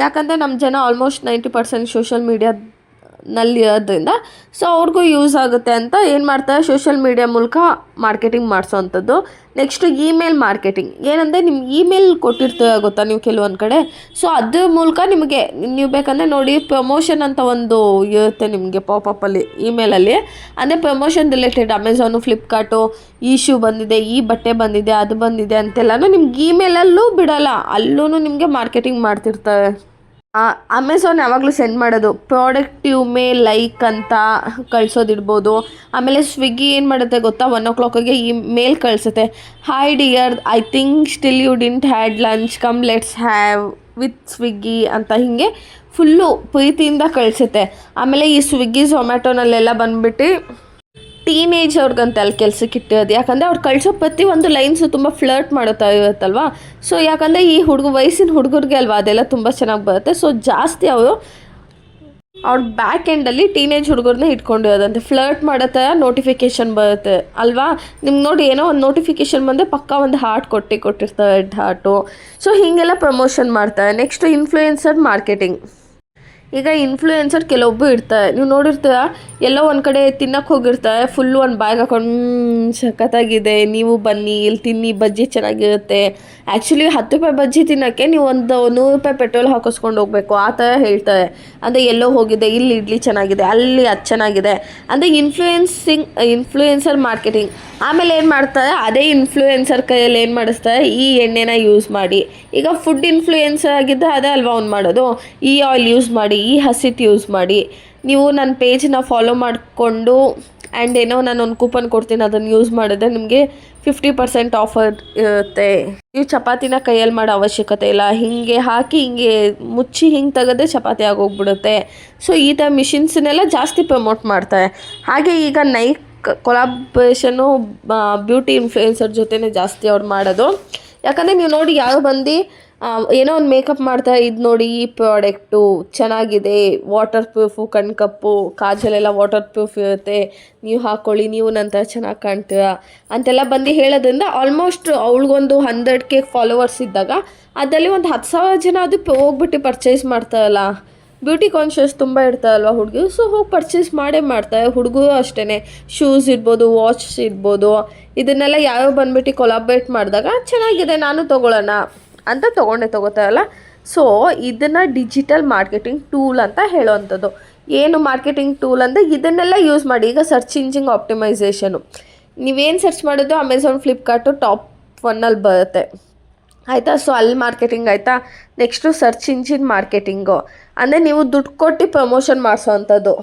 ಯಾಕಂದರೆ ನಮ್ಮ ಜನ ಆಲ್ಮೋಸ್ಟ್ 90% ಸೋಷಿಯಲ್ ಮೀಡಿಯಾನಲ್ಲಿ ಇರೋದ್ರಿಂದ ಸೊ ಅವ್ರಿಗೂ ಯೂಸ್ ಆಗುತ್ತೆ ಅಂತ ಏನು ಮಾಡ್ತಾರೆ, ಸೋಷಿಯಲ್ ಮೀಡಿಯಾ ಮೂಲಕ ಮಾರ್ಕೆಟಿಂಗ್ ಮಾಡಿಸೋವಂಥದ್ದು. Next email marketing. ಏನಂದರೆ ನಿಮ್ಮ ಇಮೇಲ್ ಕೊಟ್ಟಿರ್ತೀರ ಗೊತ್ತಾ ನೀವು ಕೆಲವೊಂದು ಕಡೆ, ಸೊ ಅದ್ರ ಮೂಲಕ ನಿಮಗೆ ನೀವು ಬೇಕಂದರೆ ನೋಡಿ ಪ್ರಮೋಷನ್ ಅಂತ ಒಂದು ಇರುತ್ತೆ ನಿಮಗೆ ಪಾಪಪ್ಪಲ್ಲಿ ಇಮೇಲಲ್ಲಿ. ಅಂದರೆ ಪ್ರಮೋಷನ್ ರಿಲೇಟೆಡ್ ಅಮೆಝಾನು, ಫ್ಲಿಪ್ಕಾರ್ಟು, ಈ ಶೂ ಬಂದಿದೆ, ಈ ಬಟ್ಟೆ ಬಂದಿದೆ, ಅದು ಬಂದಿದೆ ಅಂತೆಲ್ಲನೂ ನಿಮ್ಗೆ ಇಮೇಲಲ್ಲೂ ಬಿಡೋಲ್ಲ, ಅಲ್ಲೂ ನಿಮಗೆ ಮಾರ್ಕೆಟಿಂಗ್ ಮಾಡ್ತಿರ್ತಾರೆ. ಅಮೆಝಾನ್ ಯಾವಾಗಲೂ ಸೆಂಡ್ ಮಾಡೋದು ಪ್ರಾಡಕ್ಟ್ ಯು ಮೇ ಲೈಕ್ ಅಂತ ಕಳಿಸೋದಿರ್ಬೋದು. ಆಮೇಲೆ ಸ್ವಿಗ್ಗಿ ಏನು ಮಾಡುತ್ತೆ ಗೊತ್ತಾ, 1 o'clockಗೆ ಈ ಮೇಲ್ ಕಳಿಸುತ್ತೆ, hi dear, I think still you didn't had lunch, come let's have with Swiggy ಅಂತ ಹೀಗೆ ಫುಲ್ಲು ಪ್ರೀತಿಯಿಂದ ಕಳಿಸುತ್ತೆ. ಆಮೇಲೆ ಈ ಸ್ವಿಗ್ಗಿ ಝೊಮ್ಯಾಟೊನಲ್ಲೆಲ್ಲ ಬಂದುಬಿಟ್ಟು ಟೀನೇಜ್ ಅವ್ರಿಗಂತ ಅಲ್ಲಿ ಕೆಲಸಕ್ಕೆ ಇಟ್ಟಿರೋದು. ಯಾಕಂದರೆ ಅವ್ರು ಕಳಿಸೋ ಪ್ರತಿ ಒಂದು ಲೈನ್ಸು ತುಂಬ ಫ್ಲರ್ಟ್ ಮಾಡುತ್ತಾ ಇರುತ್ತಲ್ವ. ಸೊ ಯಾಕಂದರೆ ಈ ವಯಸ್ಸಿನ ಹುಡುಗರಿಗೆ ಅಲ್ವಾ ಅದೆಲ್ಲ ತುಂಬ ಚೆನ್ನಾಗಿ ಬರುತ್ತೆ. ಸೊ ಜಾಸ್ತಿ ಅವರು ಅವ್ರ ಬ್ಯಾಕ್ ಎಂಡಲ್ಲಿ ಟೀನೇಜ್ ಹುಡುಗರನ್ನ ಇಟ್ಕೊಂಡಿರೋದಂತೆ. ಫ್ಲರ್ಟ್ ಮಾಡೋ ಥರ ನೋಟಿಫಿಕೇಷನ್ ಬರುತ್ತೆ ಅಲ್ವಾ. ನಿಮ್ಗೆ ನೋಡಿ ಏನೋ ಒಂದು ನೋಟಿಫಿಕೇಷನ್ ಬಂದರೆ ಪಕ್ಕ ಒಂದು ಹಾರ್ಟ್ ಕೊಟ್ಟಿರ್ತಾರೆ, ರೆಡ್ ಹಾರ್ಟು. ಸೊ ಹೀಗೆಲ್ಲ ಪ್ರಮೋಷನ್ ಮಾಡ್ತಾರೆ. Next influencer marketing. ಈಗ ಇನ್ಫ್ಲೂಯೆನ್ಸರ್ ಕೆಲವೊಬ್ಬರು ಇರ್ತಾರೆ, ನೀವು ನೋಡಿರ್ತೀರ ಎಲ್ಲೋ ಒಂದು ಕಡೆ ತಿನ್ನಕ್ಕೆ ಹೋಗಿರ್ತಾರೆ, ಫುಲ್ಲು ಒಂದು ಬ್ಯಾಗ್ ಹಾಕೊಂಡು ಸಖತ್ತಾಗಿದೆ, ನೀವು ಬನ್ನಿ ಇಲ್ಲಿ ತಿನ್ನಿ, ಬಜ್ಜಿ ಚೆನ್ನಾಗಿರುತ್ತೆ. ಆ್ಯಕ್ಚುಲಿ 10 ರೂಪಾಯಿ ಬಜ್ಜಿ ತಿನ್ನೋಕ್ಕೆ ನೀವು ಒಂದು 100 ರೂಪಾಯಿ ಪೆಟ್ರೋಲ್ ಹಾಕಿಸ್ಕೊಂಡು ಹೋಗಬೇಕು, ಆ ಥರ ಹೇಳ್ತಾರೆ. ಅಂದರೆ ಎಲ್ಲೋ ಹೋಗಿದೆ, ಇಲ್ಲಿ ಇಡ್ಲಿ ಚೆನ್ನಾಗಿದೆ, ಅಲ್ಲಿ ಅದು ಚೆನ್ನಾಗಿದೆ ಅಂದರೆ ಇನ್ಫ್ಲೂಯೆನ್ಸರ್ ಮಾರ್ಕೆಟಿಂಗ್. ಆಮೇಲೆ ಏನು ಮಾಡ್ತಾರೆ, ಅದೇ ಇನ್ಫ್ಲೂಯೆನ್ಸರ್ ಕೈಯಲ್ಲಿ ಏನು ಮಾಡಿಸ್ತಾರೆ, ಈ ಎಣ್ಣೆನ ಯೂಸ್ ಮಾಡಿ. ಈಗ ಫುಡ್ ಇನ್ಫ್ಲೂಯೆನ್ಸರ್ ಆಗಿದ್ದರೆ ಅದೇ ಅಲ್ವಾ ಅವ್ನು ಮಾಡೋದು, ಈ ಆಯಿಲ್ ಯೂಸ್ ಮಾಡಿ, ಈ ಹಸಿಟ್ಟು ಯೂಸ್ ಮಾಡಿ, ನೀವು ನನ್ನ ಪೇಜನ್ನ ಫಾಲೋ ಮಾಡಿಕೊಂಡು ಆ್ಯಂಡ್ ಏನೋ ನಾನು ಒಂದು ಕೂಪನ್ ಕೊಡ್ತೀನಿ, ಅದನ್ನು ಯೂಸ್ ಮಾಡಿದ್ರೆ ನಿಮಗೆ 50% ಆಫರ್ ಇರುತ್ತೆ. ನೀವು ಚಪಾತಿನ ಕೈಯಲ್ಲಿ ಮಾಡೋ ಅವಶ್ಯಕತೆ ಇಲ್ಲ, ಹೀಗೆ ಹಾಕಿ ಹಿಂಗೆ ಮುಚ್ಚಿ ಹಿಂಗೆ ತೆಗೆದ್ರೆ ಚಪಾತಿ ಆಗೋಗ್ಬಿಡುತ್ತೆ. ಸೊ ಈ ಥರ ಮಿಷಿನ್ಸನ್ನೆಲ್ಲ ಜಾಸ್ತಿ ಪ್ರಮೋಟ್ ಮಾಡ್ತಾರೆ. ಹಾಗೆ ಈಗ ಕೊಲಾಬ್ರೇಷನ್ನು ಬ್ಯೂಟಿ ಇನ್ಫ್ಲೂಯೆನ್ಸರ್ ಜೊತೆನೇ ಜಾಸ್ತಿ ಅವ್ರು ಮಾಡೋದು. ಯಾಕಂದರೆ ನೀವು ನೋಡಿ ಯಾರು ಬಂದು ಏನೋ ಒಂದು ಮೇಕಪ್ ಮಾಡ್ತಾರೆ, ಇದು ನೋಡಿ ಈ ಪ್ರಾಡಕ್ಟು ಚೆನ್ನಾಗಿದೆ, ವಾಟರ್ ಪ್ರೂಫು, ಕಣ್ಕಪ್ಪು, ಕಾಜಲೆಲ್ಲ ವಾಟರ್ ಪ್ರೂಫ್ ಇರುತ್ತೆ, ನೀವು ಹಾಕ್ಕೊಳ್ಳಿ, ನೀವು ನಂತರ ಚೆನ್ನಾಗಿ ಕಾಣ್ತೀರ ಅಂತೆಲ್ಲ ಬಂದು ಹೇಳೋದ್ರಿಂದ ಆಲ್ಮೋಸ್ಟ್ ಅವಳಿಗೊಂದು 100K ಫಾಲೋವರ್ಸ್ ಇದ್ದಾಗ ಅದರಲ್ಲಿ ಒಂದು 10,000 ಜನ ಅದು ಹೋಗ್ಬಿಟ್ಟು ಪರ್ಚೇಸ್ ಮಾಡ್ತಾರಲ್ಲ. ಬ್ಯೂಟಿ ಕಾನ್ಷಿಯಸ್ ತುಂಬ ಇರ್ತಾರಲ್ವ ಹುಡುಗಿ, ಸೊ ಹೋಗಿ ಪರ್ಚೇಸ್ ಮಾಡ್ತಾರೆ. ಹುಡುಗರು ಅಷ್ಟೇ, ಶೂಸ್ ಇರ್ಬೋದು, ವಾಚ್ ಇರ್ಬೋದು, ಇದನ್ನೆಲ್ಲ ಯಾರೋ ಬಂದುಬಿಟ್ಟು ಕೊಲಾಬ್ರೇಟ್ ಮಾಡಿದಾಗ ಚೆನ್ನಾಗಿದೆ ನಾನು ತೊಗೊಳ್ಳೋಣ ಅಂತ ತೊಗೋತಾರಲ್ಲ. ಸೊ ಇದನ್ನು ಡಿಜಿಟಲ್ ಮಾರ್ಕೆಟಿಂಗ್ ಟೂಲ್ ಅಂತ ಹೇಳೋವಂಥದ್ದು. ಏನು ಮಾರ್ಕೆಟಿಂಗ್ ಟೂಲ್ ಅಂದರೆ ಇದನ್ನೆಲ್ಲ ಯೂಸ್ ಮಾಡಿ. ಈಗ ಸರ್ಚ್ ಇಂಜಿನ್ ಆಪ್ಟಿಮೈಸೇಷನು, ನೀವೇನು ಸರ್ಚ್ ಮಾಡೋದು ಅಮೆಝಾನ್, ಫ್ಲಿಪ್ಕಾರ್ಟು ಟಾಪ್ 1ಅಲ್ಲಿ ಬರುತ್ತೆ ಆಯಿತಾ. ಸೊ ಅಲ್ಲಿ ಮಾರ್ಕೆಟಿಂಗ್ ಆಯಿತಾ. ನೆಕ್ಸ್ಟು ಸರ್ಚ್ ಇಂಜಿನ್ ಮಾರ್ಕೆಟಿಂಗು ಅಂದರೆ ನೀವು ದುಡ್ಡು ಕೊಟ್ಟು ಪ್ರಮೋಷನ್ ಮಾಡಿಸೋವಂಥದ್ದು.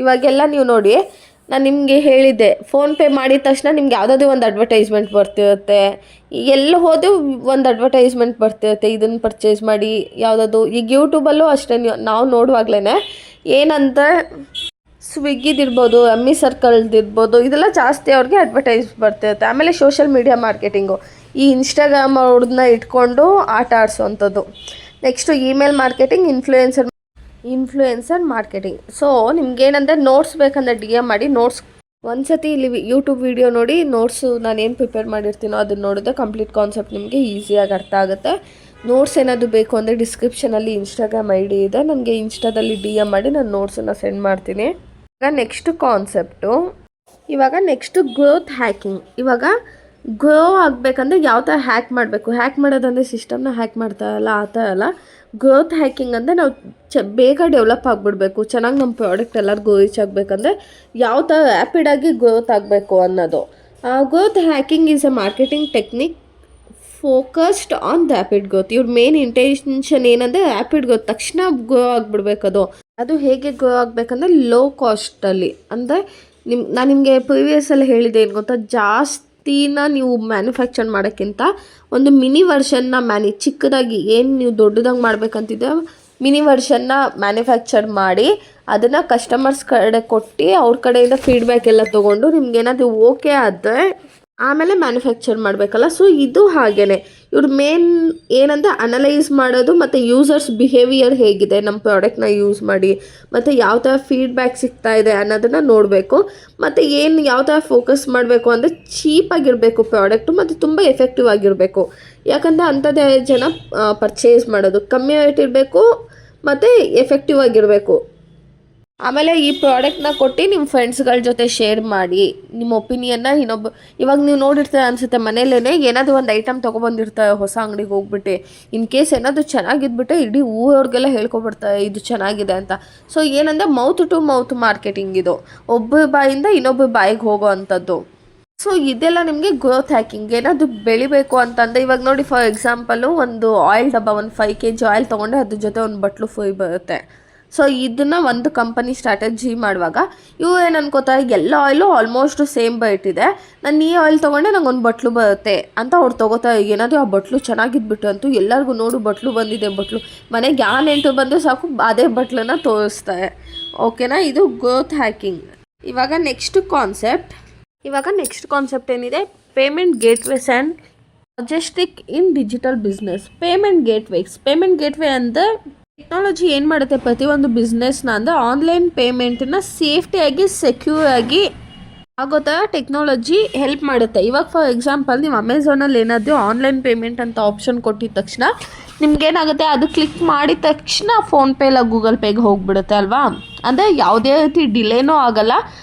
ಇವಾಗೆಲ್ಲ ನೀವು ನೋಡಿ, ನಾನು ನಿಮಗೆ ಹೇಳಿದ್ದೆ, ಫೋನ್ಪೇ ಮಾಡಿದ ತಕ್ಷಣ ನಿಮ್ಗೆ ಯಾವುದಾದ್ರೂ ಒಂದು ಅಡ್ವರ್ಟೈಸ್ಮೆಂಟ್ ಬರ್ತಿರುತ್ತೆ, ಎಲ್ಲ ಹೋದರೂ ಒಂದು ಅಡ್ವರ್ಟೈಸ್ಮೆಂಟ್ ಬರ್ತಿರುತ್ತೆ, ಇದನ್ನು ಪರ್ಚೇಸ್ ಮಾಡಿ ಯಾವುದಾದ್ರು. ಈಗ ಯೂಟ್ಯೂಬಲ್ಲೂ ಅಷ್ಟೇ, ನಾವು ನೋಡುವಾಗಲೇ ಏನಂತ ಸ್ವಿಗ್ಗಿದಿರ್ಬೋದು, ಎಮ್ಮಿ ಸರ್ಕಲ್ದಿರ್ಬೋದು, ಇದೆಲ್ಲ ಜಾಸ್ತಿ ಅವ್ರಿಗೆ ಅಡ್ವರ್ಟೈಸ್ ಬರ್ತಿರುತ್ತೆ. ಆಮೇಲೆ ಸೋಷಿಯಲ್ ಮೀಡಿಯಾ ಮಾರ್ಕೆಟಿಂಗು, ಈ ಇನ್ಸ್ಟಾಗ್ರಾಮ್ ಅವ್ರನ್ನ ಇಟ್ಕೊಂಡು ಆಟ ಆಡಿಸೋವಂಥದ್ದು. Next email marketing, influencer marketing. So ನಿಮ್ಗೇನಂದರೆ ನೋಟ್ಸ್ ಬೇಕಂದರೆ DM ಮಾಡಿ, ನೋಟ್ಸ್ ಒಂದ್ಸತಿ ಇಲ್ಲಿ ಯೂಟ್ಯೂಬ್ ವಿಡಿಯೋ ನೋಡಿ, ನೋಟ್ಸು ನಾನೇನು ಪ್ರಿಪೇರ್ ಮಾಡಿರ್ತೀನೋ ಅದನ್ನು ನೋಡಿದ್ರೆ ಕಂಪ್ಲೀಟ್ ಕಾನ್ಸೆಪ್ಟ್ ನಿಮಗೆ ಈಸಿಯಾಗಿ ಅರ್ಥ ಆಗುತ್ತೆ. ನೋಟ್ಸ್ ಏನಾದರೂ ಬೇಕು ಅಂದರೆ ಡಿಸ್ಕ್ರಿಪ್ಷನಲ್ಲಿ ಇನ್ಸ್ಟಾಗ್ರಾಮ್ ಐ ಡಿ ಇದೆ, ನನಗೆ ಇನ್ಸ್ಟಾದಲ್ಲಿ DM ಮಾಡಿ ನಾನು ನೋಟ್ಸನ್ನು ಸೆಂಡ್ ಮಾಡ್ತೀನಿ. ಇವಾಗ ನೆಕ್ಸ್ಟ್ ಕಾನ್ಸೆಪ್ಟು, ಇವಾಗ ನೆಕ್ಸ್ಟು ಗ್ರೋತ್ ಹ್ಯಾಕಿಂಗ್. ಇವಾಗ ಗ್ರೋ ಆಗಬೇಕಂದ್ರೆ ಯಾವ ಥರ ಹ್ಯಾಕ್ ಮಾಡಬೇಕು, ಹ್ಯಾಕ್ ಮಾಡೋದಂದರೆ ಸಿಸ್ಟಮ್ನ ಹ್ಯಾಕ್ ಮಾಡ್ತಾರಲ್ಲ ಆ ಥರ ಅಲ್ಲ. ಗ್ರೋತ್ ಹ್ಯಾಕಿಂಗ್ ಅಂದರೆ ನಾವು ಬೇಗ ಡೆವಲಪ್ ಆಗಿಬಿಡ್ಬೇಕು, ಚೆನ್ನಾಗಿ ನಮ್ಮ ಪ್ರಾಡಕ್ಟ್ ಎಲ್ಲರಿಗೂ ರೀಚ್ ಆಗಬೇಕಂದ್ರೆ ಯಾವ ಥರ ರ್ಯಾಪಿಡಾಗಿ ಗ್ರೋತ್ ಆಗಬೇಕು ಅನ್ನೋದು. Growth hacking is A marketing technique focused on rapid growth. ಇವ್ರ ಮೇನ್ ಇಂಟೆನ್ಷನ್ ಏನಂದರೆ ರ್ಯಾಪಿಡ್ ಗ್ರೋತ್, ತಕ್ಷಣ ಗ್ರೋ ಆಗಿಬಿಡ್ಬೇಕು. ಅದು ಹೇಗೆ ಗ್ರೋ ಆಗಬೇಕಂದ್ರೆ ಲೋ ಕಾಸ್ಟಲ್ಲಿ. ಅಂದರೆ ನಾನು ನಿಮಗೆ ಪ್ರೀವಿಯಸ್ಸಲ್ಲಿ ಹೇಳಿದೆ ಏನು ಗೊತ್ತಾ, ಜಾಸ್ತಿನ ನೀವು ಮ್ಯಾನುಫ್ಯಾಕ್ಚರ್ ಮಾಡೋಕ್ಕಿಂತ ಒಂದು ಮಿನಿ ವರ್ಷನ್ನ ಚಿಕ್ಕದಾಗಿ ಏನು ನೀವು ದೊಡ್ಡದಾಗಿ ಮಾಡ್ಬೇಕಂತಿದ್ದೆ ಮಿನಿ ವರ್ಷನ್ನ ಮ್ಯಾನುಫ್ಯಾಕ್ಚರ್ ಮಾಡಿ ಅದನ್ನು ಕಸ್ಟಮರ್ಸ್ ಕಡೆ ಕೊಟ್ಟು ಅವ್ರ ಕಡೆಯಿಂದ ಫೀಡ್ಬ್ಯಾಕ್ ಎಲ್ಲ ತೊಗೊಂಡು ನಿಮ್ಗೇನಾದರೂ ಓಕೆ ಆದರೆ ಆಮೇಲೆ ಮ್ಯಾನುಫ್ಯಾಕ್ಚರ್ ಮಾಡಬೇಕಲ್ಲ. ಸೊ ಇದು ಹಾಗೇ ಇವ್ರ ಮೇನ್ ಏನಂದರೆ ಅನಲೈಸ್ ಮಾಡೋದು ಮತ್ತು ಯೂಸರ್ಸ್ ಬಿಹೇವಿಯರ್ ಹೇಗಿದೆ ನಮ್ಮ ಪ್ರಾಡಕ್ಟ್ನ ಯೂಸ್ ಮಾಡಿ, ಮತ್ತು ಯಾವ ಥರ ಫೀಡ್ಬ್ಯಾಕ್ ಸಿಗ್ತಾ ಇದೆ ಅನ್ನೋದನ್ನು ನೋಡಬೇಕು. ಮತ್ತು ಯಾವ ಥರ ಫೋಕಸ್ ಮಾಡಬೇಕು ಅಂದರೆ ಚೀಪಾಗಿರಬೇಕು ಪ್ರಾಡಕ್ಟು, ಮತ್ತು ತುಂಬ ಎಫೆಕ್ಟಿವ್ ಆಗಿರಬೇಕು. ಯಾಕಂದರೆ ಅಂಥದ್ದೇ ಜನ ಪರ್ಚೇಸ್ ಮಾಡೋದು, ಕಮ್ಮಿ ರೇಟ್ ಇರಬೇಕು ಮತ್ತು ಎಫೆಕ್ಟಿವ್ ಆಗಿರಬೇಕು. ಆಮೇಲೆ ಈ ಪ್ರಾಡಕ್ಟ್ನ ಕೊಟ್ಟು ನಿಮ್ಮ ಫ್ರೆಂಡ್ಸ್ಗಳ ಜೊತೆ ಶೇರ್ ಮಾಡಿ ನಿಮ್ಮ ಒಪಿನಿಯನ್ನ ಇವಾಗ ನೀವು ನೋಡಿರ್ತೀರ ಅನಿಸುತ್ತೆ, ಮನೇಲೇ ಏನಾದರೂ ಒಂದು ಐಟಮ್ ತೊಗೊಬಂದಿರ್ತಾರೆ ಹೊಸ ಅಂಗಡಿಗೆ ಹೋಗ್ಬಿಟ್ಟು, ಇನ್ ಕೇಸ್ ಏನಾದರೂ ಚೆನ್ನಾಗಿದ್ಬಿಟ್ಟೆ ಇಡೀ ಊರವ್ರಿಗೆಲ್ಲ ಹೇಳ್ಕೊಬಿಡ್ತಾರೆ ಇದು ಚೆನ್ನಾಗಿದೆ ಅಂತ. ಸೊ ಏನಂದರೆ ಮೌತ್ ಟು ಮೌತ್ ಮಾರ್ಕೆಟಿಂಗ್ ಇದು, ಒಬ್ಬರ ಬಾಯಿಂದ ಇನ್ನೊಬ್ಬರ ಬಾಯಿಗೆ ಹೋಗೋ ಅಂಥದ್ದು. ಸೊ ಇದೆಲ್ಲ ನಿಮಗೆ ಗ್ರೋತ್ ಹ್ಯಾಕಿಂಗ್. ಏನಾದರೂ ಬೆಳಿಬೇಕು ಅಂತಂದರೆ ಇವಾಗ ನೋಡಿ, ಫಾರ್ ಎಕ್ಸಾಂಪಲು ಒಂದು ಆಯಿಲ್ ಡಬ್ಬ, ಒಂದು 5 kg ಆಯಿಲ್ ತೊಗೊಂಡ್ರೆ ಅದ್ರ ಜೊತೆ ಒಂದು ಬಟ್ಲು ಫ್ರೀ ಬರುತ್ತೆ. ಸೊ ಇದನ್ನು ಒಂದು ಕಂಪನಿ ಸ್ಟ್ರಾಟಜಿ ಮಾಡುವಾಗ ಇವು ಏನು ಅನ್ಕೋತಾರೆ, ಎಲ್ಲ ಆಯಿಲು ಆಲ್ಮೋಸ್ಟ್ ಸೇಮ್ ರೇಟ್ ಇದೆ, ನಾನು ಈ ಆಯಿಲ್ ತೊಗೊಂಡೆ ನಂಗೆ ಒಂದು ಬಟ್ಲು ಬರುತ್ತೆ ಅಂತ ಅವ್ರು ತೊಗೋತಾರೆ. ಏನಾದರೂ ಆ ಬಟ್ಲು ಚೆನ್ನಾಗಿದ್ಬಿಟ್ಟು ಅಂತೂ ಎಲ್ಲರಿಗೂ ನೋಡು ಬಟ್ಲು ಬಂದಿದೆ, ಬಟ್ಲು ಮನೆಗೆ ಯಾವ ನೆಂಟು ಬಂದು ಸಾಕು ಅದೇ ಬಟ್ಲನ್ನ ತೋರಿಸ್ತಾರೆ. ಓಕೆನಾ, ಇದು ಗ್ರೋತ್ ಹ್ಯಾಕಿಂಗ್. ಇವಾಗ ನೆಕ್ಸ್ಟ್ ಕಾನ್ಸೆಪ್ಟ್ ಏನಿದೆ, payment gateways and logistic in digital business. Payment gateway ಅಂದರೆ ಟೆಕ್ನಾಲಜಿ ಏನು ಮಾಡುತ್ತೆ ಪ್ರತಿಯೊಂದು ಬಿಸ್ನೆಸ್ನ ಅಂದರೆ ಆನ್ಲೈನ್ ಪೇಮೆಂಟನ್ನ ಸೇಫ್ಟಿಯಾಗಿ ಸೆಕ್ಯೂರ್ ಆಗಿ ಆಗೋ ಥರ ಟೆಕ್ನಾಲಜಿ ಹೆಲ್ಪ್ ಮಾಡುತ್ತೆ. ಇವಾಗ ಫಾರ್ ಎಕ್ಸಾಂಪಲ್ ನೀವು ಅಮೆಝಾನಲ್ಲಿ ಏನಾದರೂ ಆನ್ಲೈನ್ ಪೇಮೆಂಟ್ ಅಂತ ಆಪ್ಷನ್ ಕೊಟ್ಟಿದ ತಕ್ಷಣ ನಿಮ್ಗೇನಾಗುತ್ತೆ, ಅದು ಕ್ಲಿಕ್ ಮಾಡಿದ ತಕ್ಷಣ ಫೋನ್ಪೇ ಇಲ್ಲ ಗೂಗಲ್ ಪೇಗೆ ಹೋಗಿಬಿಡುತ್ತೆ ಅಲ್ವಾ. ಅಂದರೆ ಯಾವುದೇ ರೀತಿ ಡಿಲೇನೂ ಆಗೋಲ್ಲ,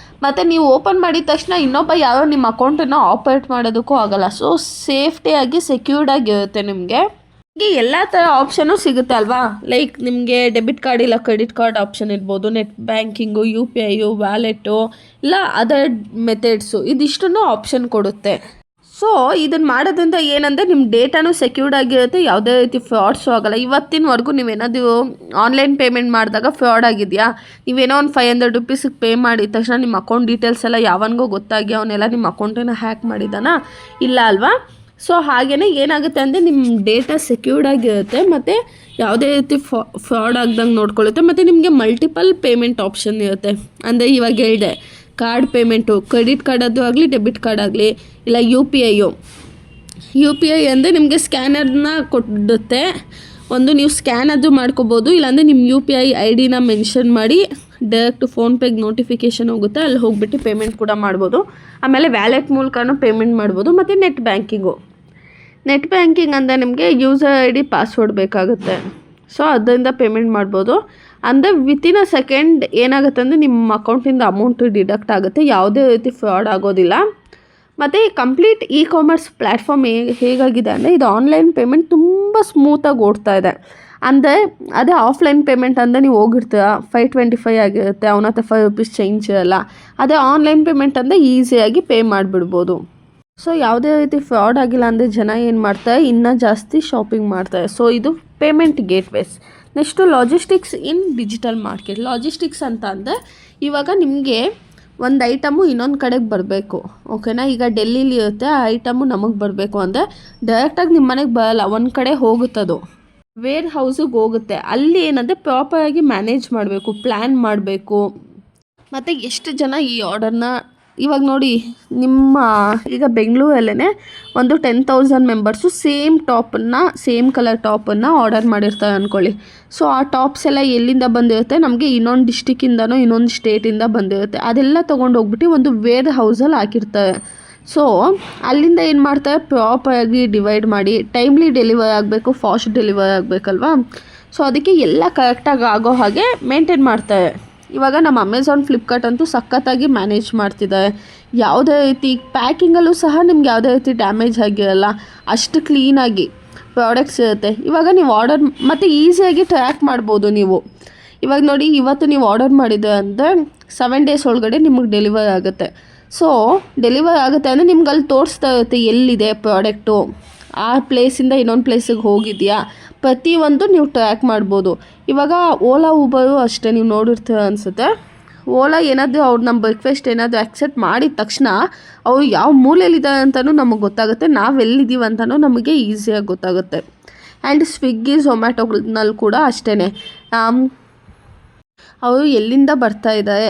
ಮತ್ತು ನೀವು ಓಪನ್ ಮಾಡಿದ ತಕ್ಷಣ ಇನ್ನೊಬ್ಬ ಯಾರೋ ನಿಮ್ಮ ಅಕೌಂಟನ್ನು ಆಪ್ರೇಟ್ ಮಾಡೋದಕ್ಕೂ ಆಗೋಲ್ಲ. ಸೊ ಸೇಫ್ಟಿಯಾಗಿ ಸೆಕ್ಯೂರ್ಡಾಗಿರುತ್ತೆ ನಿಮಗೆ. ಎಲ್ಲ ಥರ ಆಪ್ಷನ್ನು ಸಿಗುತ್ತೆ ಅಲ್ವಾ. ಲೈಕ್ ನಿಮಗೆ ಡೆಬಿಟ್ ಕಾರ್ಡ್ ಇಲ್ಲ ಕ್ರೆಡಿಟ್ ಕಾರ್ಡ್ ಆಪ್ಷನ್ ಇರ್ಬೋದು, ನೆಟ್ ಬ್ಯಾಂಕಿಂಗು, UPI, ವ್ಯಾಲೆಟು, ಇಲ್ಲ ಅದರ್ ಮೆಥಡ್ಸು, ಇದಿಷ್ಟನ್ನು ಆಪ್ಷನ್ ಕೊಡುತ್ತೆ. ಸೊ ಇದನ್ನು ಮಾಡೋದ್ರಿಂದ ಏನಂದರೆ ನಿಮ್ಮ ಡೇಟಾನು ಸೆಕ್ಯೂರ್ಡ್ ಆಗಿರುತ್ತೆ, ಯಾವುದೇ ರೀತಿ ಫ್ರಾಡ್ಸು ಆಗೋಲ್ಲ. ಇವತ್ತಿನವರೆಗೂ ನೀವೇನಾದರೂ ಆನ್ಲೈನ್ ಪೇಮೆಂಟ್ ಮಾಡಿದಾಗ ಫ್ರಾಡ್ ಆಗಿದೆಯಾ, ನೀವೇನೋ ಒಂದು 500 ರೂಪೀಸಿಗೆ ಪೇ ಮಾಡಿದ ತಕ್ಷಣ ನಿಮ್ಮ ಅಕೌಂಟ್ ಡೀಟೇಲ್ಸ್ ಎಲ್ಲ ಯಾವನಿಗೋ ಗೊತ್ತಾಗಿ ಅವನ್ನೆಲ್ಲ ನಿಮ್ಮ ಅಕೌಂಟನ್ನು ಹ್ಯಾಕ್ ಮಾಡಿದಾನ, ಇಲ್ಲ ಅಲ್ವಾ. ಸೊ ಹಾಗೆಯೇ ಏನಾಗುತ್ತೆ ಅಂದರೆ ನಿಮ್ಮ ಡೇಟಾ ಸೆಕ್ಯೂರ್ಡ್ ಆಗಿರುತ್ತೆ, ಮತ್ತು ಯಾವುದೇ ರೀತಿ ಫ್ರಾಡ್ ಆಗ್ದಂಗೆ ನೋಡ್ಕೊಳ್ಳುತ್ತೆ. ಮತ್ತು ನಿಮಗೆ ಮಲ್ಟಿಪಲ್ ಪೇಮೆಂಟ್ ಆಪ್ಷನ್ ಇರುತ್ತೆ. ಅಂದರೆ ಇವಾಗ ಹೇಳಿದೆ, ಕಾರ್ಡ್ ಪೇಮೆಂಟು, ಕ್ರೆಡಿಟ್ ಕಾರ್ಡದ್ದು ಆಗಲಿ ಡೆಬಿಟ್ ಕಾರ್ಡ್ ಆಗಲಿ, ಇಲ್ಲ ಯು ಪಿ ಐ ಅಂದರೆ ನಿಮಗೆ ಸ್ಕ್ಯಾನರ್ನ ಕೊಡುತ್ತೆ. ಒಂದು ನೀವು ಸ್ಕ್ಯಾನ್ ಅದು ಮಾಡ್ಕೋಬೋದು, ಇಲ್ಲಾಂದರೆ ನಿಮ್ಮ UPI ID ಮೆನ್ಷನ್ ಮಾಡಿ ಡೈರೆಕ್ಟ್ ಫೋನ್ಪೇಗೆ ನೋಟಿಫಿಕೇಷನ್ ಹೋಗುತ್ತೆ, ಅಲ್ಲಿ ಹೋಗ್ಬಿಟ್ಟು ಪೇಮೆಂಟ್ ಕೂಡ ಮಾಡ್ಬೋದು. ಆಮೇಲೆ ವ್ಯಾಲೆಟ್ ಮೂಲಕನೂ ಪೇಮೆಂಟ್ ಮಾಡ್ಬೋದು. ಮತ್ತು ನೆಟ್ ಬ್ಯಾಂಕಿಂಗ್ ಅಂದರೆ ನಿಮಗೆ ಯೂಸರ್ ID ಪಾಸ್ವರ್ಡ್ ಬೇಕಾಗುತ್ತೆ. ಸೊ ಅದರಿಂದ ಪೇಮೆಂಟ್ ಮಾಡ್ಬೋದು. ಅಂದರೆ ವಿತಿನ್ ಅ ಸೆಕೆಂಡ್ ಏನಾಗುತ್ತೆ ಅಂದರೆ ನಿಮ್ಮ ಅಕೌಂಟಿಂದ ಅಮೌಂಟು ಡಿಡಕ್ಟ್ ಆಗುತ್ತೆ, ಯಾವುದೇ ರೀತಿ ಫ್ರಾಡ್ ಆಗೋದಿಲ್ಲ. ಮತ್ತು ಕಂಪ್ಲೀಟ್ ಕಾಮರ್ಸ್ ಪ್ಲ್ಯಾಟ್ಫಾರ್ಮ್ ಹೇಗಾಗಿದೆ ಅಂದರೆ ಇದು ಆನ್ಲೈನ್ ಪೇಮೆಂಟ್ ತುಂಬ ಸ್ಮೂತಾಗಿ ಓಡ್ತಾ ಇದೆ. ಅಂದರೆ ಅದೇ ಆಫ್ಲೈನ್ ಪೇಮೆಂಟ್ ಅಂದರೆ ನೀವು ಹೋಗಿರ್ತೀರ 525 ಆಗಿರುತ್ತೆ, ಅವನ ಹತ್ರ 5 ರೂಪೀಸ್ ಚೇಂಜ್ ಇರಲ್ಲ. ಅದೇ ಆನ್ಲೈನ್ ಪೇಮೆಂಟ್ ಅಂದರೆ ಈಸಿಯಾಗಿ ಪೇ ಮಾಡಿಬಿಡ್ಬೋದು. ಸೊ ಯಾವುದೇ ರೀತಿ ಫ್ರಾಡ್ ಆಗಿಲ್ಲ ಅಂದರೆ ಜನ ಏನು ಮಾಡ್ತಾರೆ, ಇನ್ನೂ ಜಾಸ್ತಿ ಶಾಪಿಂಗ್ ಮಾಡ್ತಾರೆ. ಸೊ ಇದು payment gateways. Next logistics in digital market. Logistics ಅಂತ ಅಂದರೆ ಇವಾಗ ನಿಮಗೆ ಒಂದು ಐಟಮು ಇನ್ನೊಂದು ಕಡೆಗೆ ಬರಬೇಕು, ಓಕೆನಾ. ಈಗ ಡೆಲ್ಲಿಲಿ ಇರುತ್ತೆ, ಆ ಐಟಮು ನಮಗೆ ಬರಬೇಕು ಅಂದರೆ ಡೈರೆಕ್ಟಾಗಿ ನಿಮ್ಮ ಮನೆಗೆ ಬರಲ್ಲ, ಒಂದು ಕಡೆ ಹೋಗುತ್ತದು, ವೇರ್ ಹೌಸಿಗೆ ಹೋಗುತ್ತೆ. ಅಲ್ಲಿ ಏನಂದರೆ ಪ್ರಾಪರಾಗಿ ಮ್ಯಾನೇಜ್ ಮಾಡಬೇಕು, ಪ್ಲ್ಯಾನ್ ಮಾಡಬೇಕು. ಮತ್ತು ಎಷ್ಟು ಜನ ಈ ಆರ್ಡರ್ನ ಇವಾಗ ನೋಡಿ, ನಿಮ್ಮ ಈಗ ಬೆಂಗಳೂರಲ್ಲೇ ಒಂದು 10,000 ಮೆಂಬರ್ಸು ಸೇಮ್ ಕಲರ್ ಟಾಪನ್ನು ಆರ್ಡರ್ ಮಾಡಿರ್ತಾರೆ ಅಂದ್ಕೊಳ್ಳಿ. ಸೊ ಆ ಟಾಪ್ಸ್ ಎಲ್ಲ ಎಲ್ಲಿಂದ ಬಂದಿರುತ್ತೆ, ನಮಗೆ ಇನ್ನೊಂದು ಡಿಸ್ಟಿಕ್ಕಿಂದನೋ ಇನ್ನೊಂದು ಸ್ಟೇಟಿಂದ ಬಂದಿರುತ್ತೆ. ಅದೆಲ್ಲ ತೊಗೊಂಡು ಹೋಗ್ಬಿಟ್ಟು ಒಂದು ವೇರ್ ಹೌಸಲ್ಲಿ ಹಾಕಿರ್ತಾರೆ. ಸೊ ಅಲ್ಲಿಂದ ಏನು ಮಾಡ್ತಾರೆ, ಪ್ರಾಪರಾಗಿ ಡಿವೈಡ್ ಮಾಡಿ ಟೈಮ್ಲಿ ಡೆಲಿವರ್ ಆಗಬೇಕು, ಫಾಸ್ಟ್ ಡೆಲಿವರ್ ಆಗಬೇಕಲ್ವಾ. ಸೊ ಅದಕ್ಕೆ ಎಲ್ಲ ಕರೆಕ್ಟಾಗಿ ಆಗೋ ಹಾಗೆ ಮೇಂಟೈನ್ ಮಾಡ್ತಾರೆ. ಇವಾಗ ನಮ್ಮ ಅಮೆಝಾನ್ ಫ್ಲಿಪ್ಕಾರ್ಟ್ ಅಂತೂ ಸಖತ್ತಾಗಿ ಮ್ಯಾನೇಜ್ ಮಾಡ್ತಿದ್ದಾರೆ. ಯಾವುದೇ ರೀತಿ ಪ್ಯಾಕಿಂಗಲ್ಲೂ ಸಹ ನಿಮ್ಗೆ ಯಾವುದೇ ರೀತಿ ಡ್ಯಾಮೇಜ್ ಆಗಿರಲ್ಲ, ಅಷ್ಟು ಕ್ಲೀನಾಗಿ ಪ್ರಾಡಕ್ಟ್ಸ್ ಇರುತ್ತೆ. ಇವಾಗ ನೀವು ಆರ್ಡರ್ ಮತ್ತು ಈಸಿಯಾಗಿ ಟ್ರ್ಯಾಕ್ ಮಾಡ್ಬೋದು ನೀವು. ಇವಾಗ ನೋಡಿ, ಇವತ್ತು ನೀವು ಆರ್ಡರ್ ಮಾಡಿದ್ರೆ ಅಂದರೆ 7 ಡೇಸ್ ಒಳಗಡೆ ನಿಮಗೆ ಡೆಲಿವರ್ ಆಗುತ್ತೆ. ಸೊ ಡೆಲಿವರ್ ಆಗುತ್ತೆ ಅಂದರೆ ನಿಮ್ಗೆ ಅಲ್ಲಿ ತೋರಿಸ್ತಾ ಇರುತ್ತೆ ಎಲ್ಲಿದೆ ಪ್ರಾಡಕ್ಟು, ಆ ಪ್ಲೇಸಿಂದ ಇನ್ನೊಂದು ಪ್ಲೇಸಿಗೆ ಹೋಗಿದೆಯಾ, ಪ್ರತಿಯೊಂದು ನೀವು ಟ್ರ್ಯಾಕ್ ಮಾಡ್ಬೋದು. ಇವಾಗ ಓಲಾ ಊಬರು ಅಷ್ಟೇ, ನೀವು ನೋಡಿರ್ತೀರ ಅನಿಸುತ್ತೆ. ಓಲಾ ಏನಾದರೂ ಅವ್ರು ನಮ್ಮ ರಿಕ್ವೆಸ್ಟ್ ಏನಾದರೂ ಆಕ್ಸೆಪ್ಟ್ ಮಾಡಿದ ತಕ್ಷಣ ಅವ್ರು ಯಾವ ಮೂಲೆಯಲ್ಲಿದ್ದಾರೆ ಅಂತಲೂ ನಮಗೆ ಗೊತ್ತಾಗುತ್ತೆ, ನಾವೆಲ್ಲಿದ್ದೀವಿ ಅಂತಲೂ ನಮಗೆ ಈಸಿಯಾಗಿ ಗೊತ್ತಾಗುತ್ತೆ. ಆ್ಯಂಡ್ ಸ್ವಿಗ್ಗಿ ಝೊಮ್ಯಾಟೊನಲ್ಲಿ ಕೂಡ ಅಷ್ಟೇ, ಅವರು ಎಲ್ಲಿಂದ ಬರ್ತಾ ಇದ್ದಾರೆ,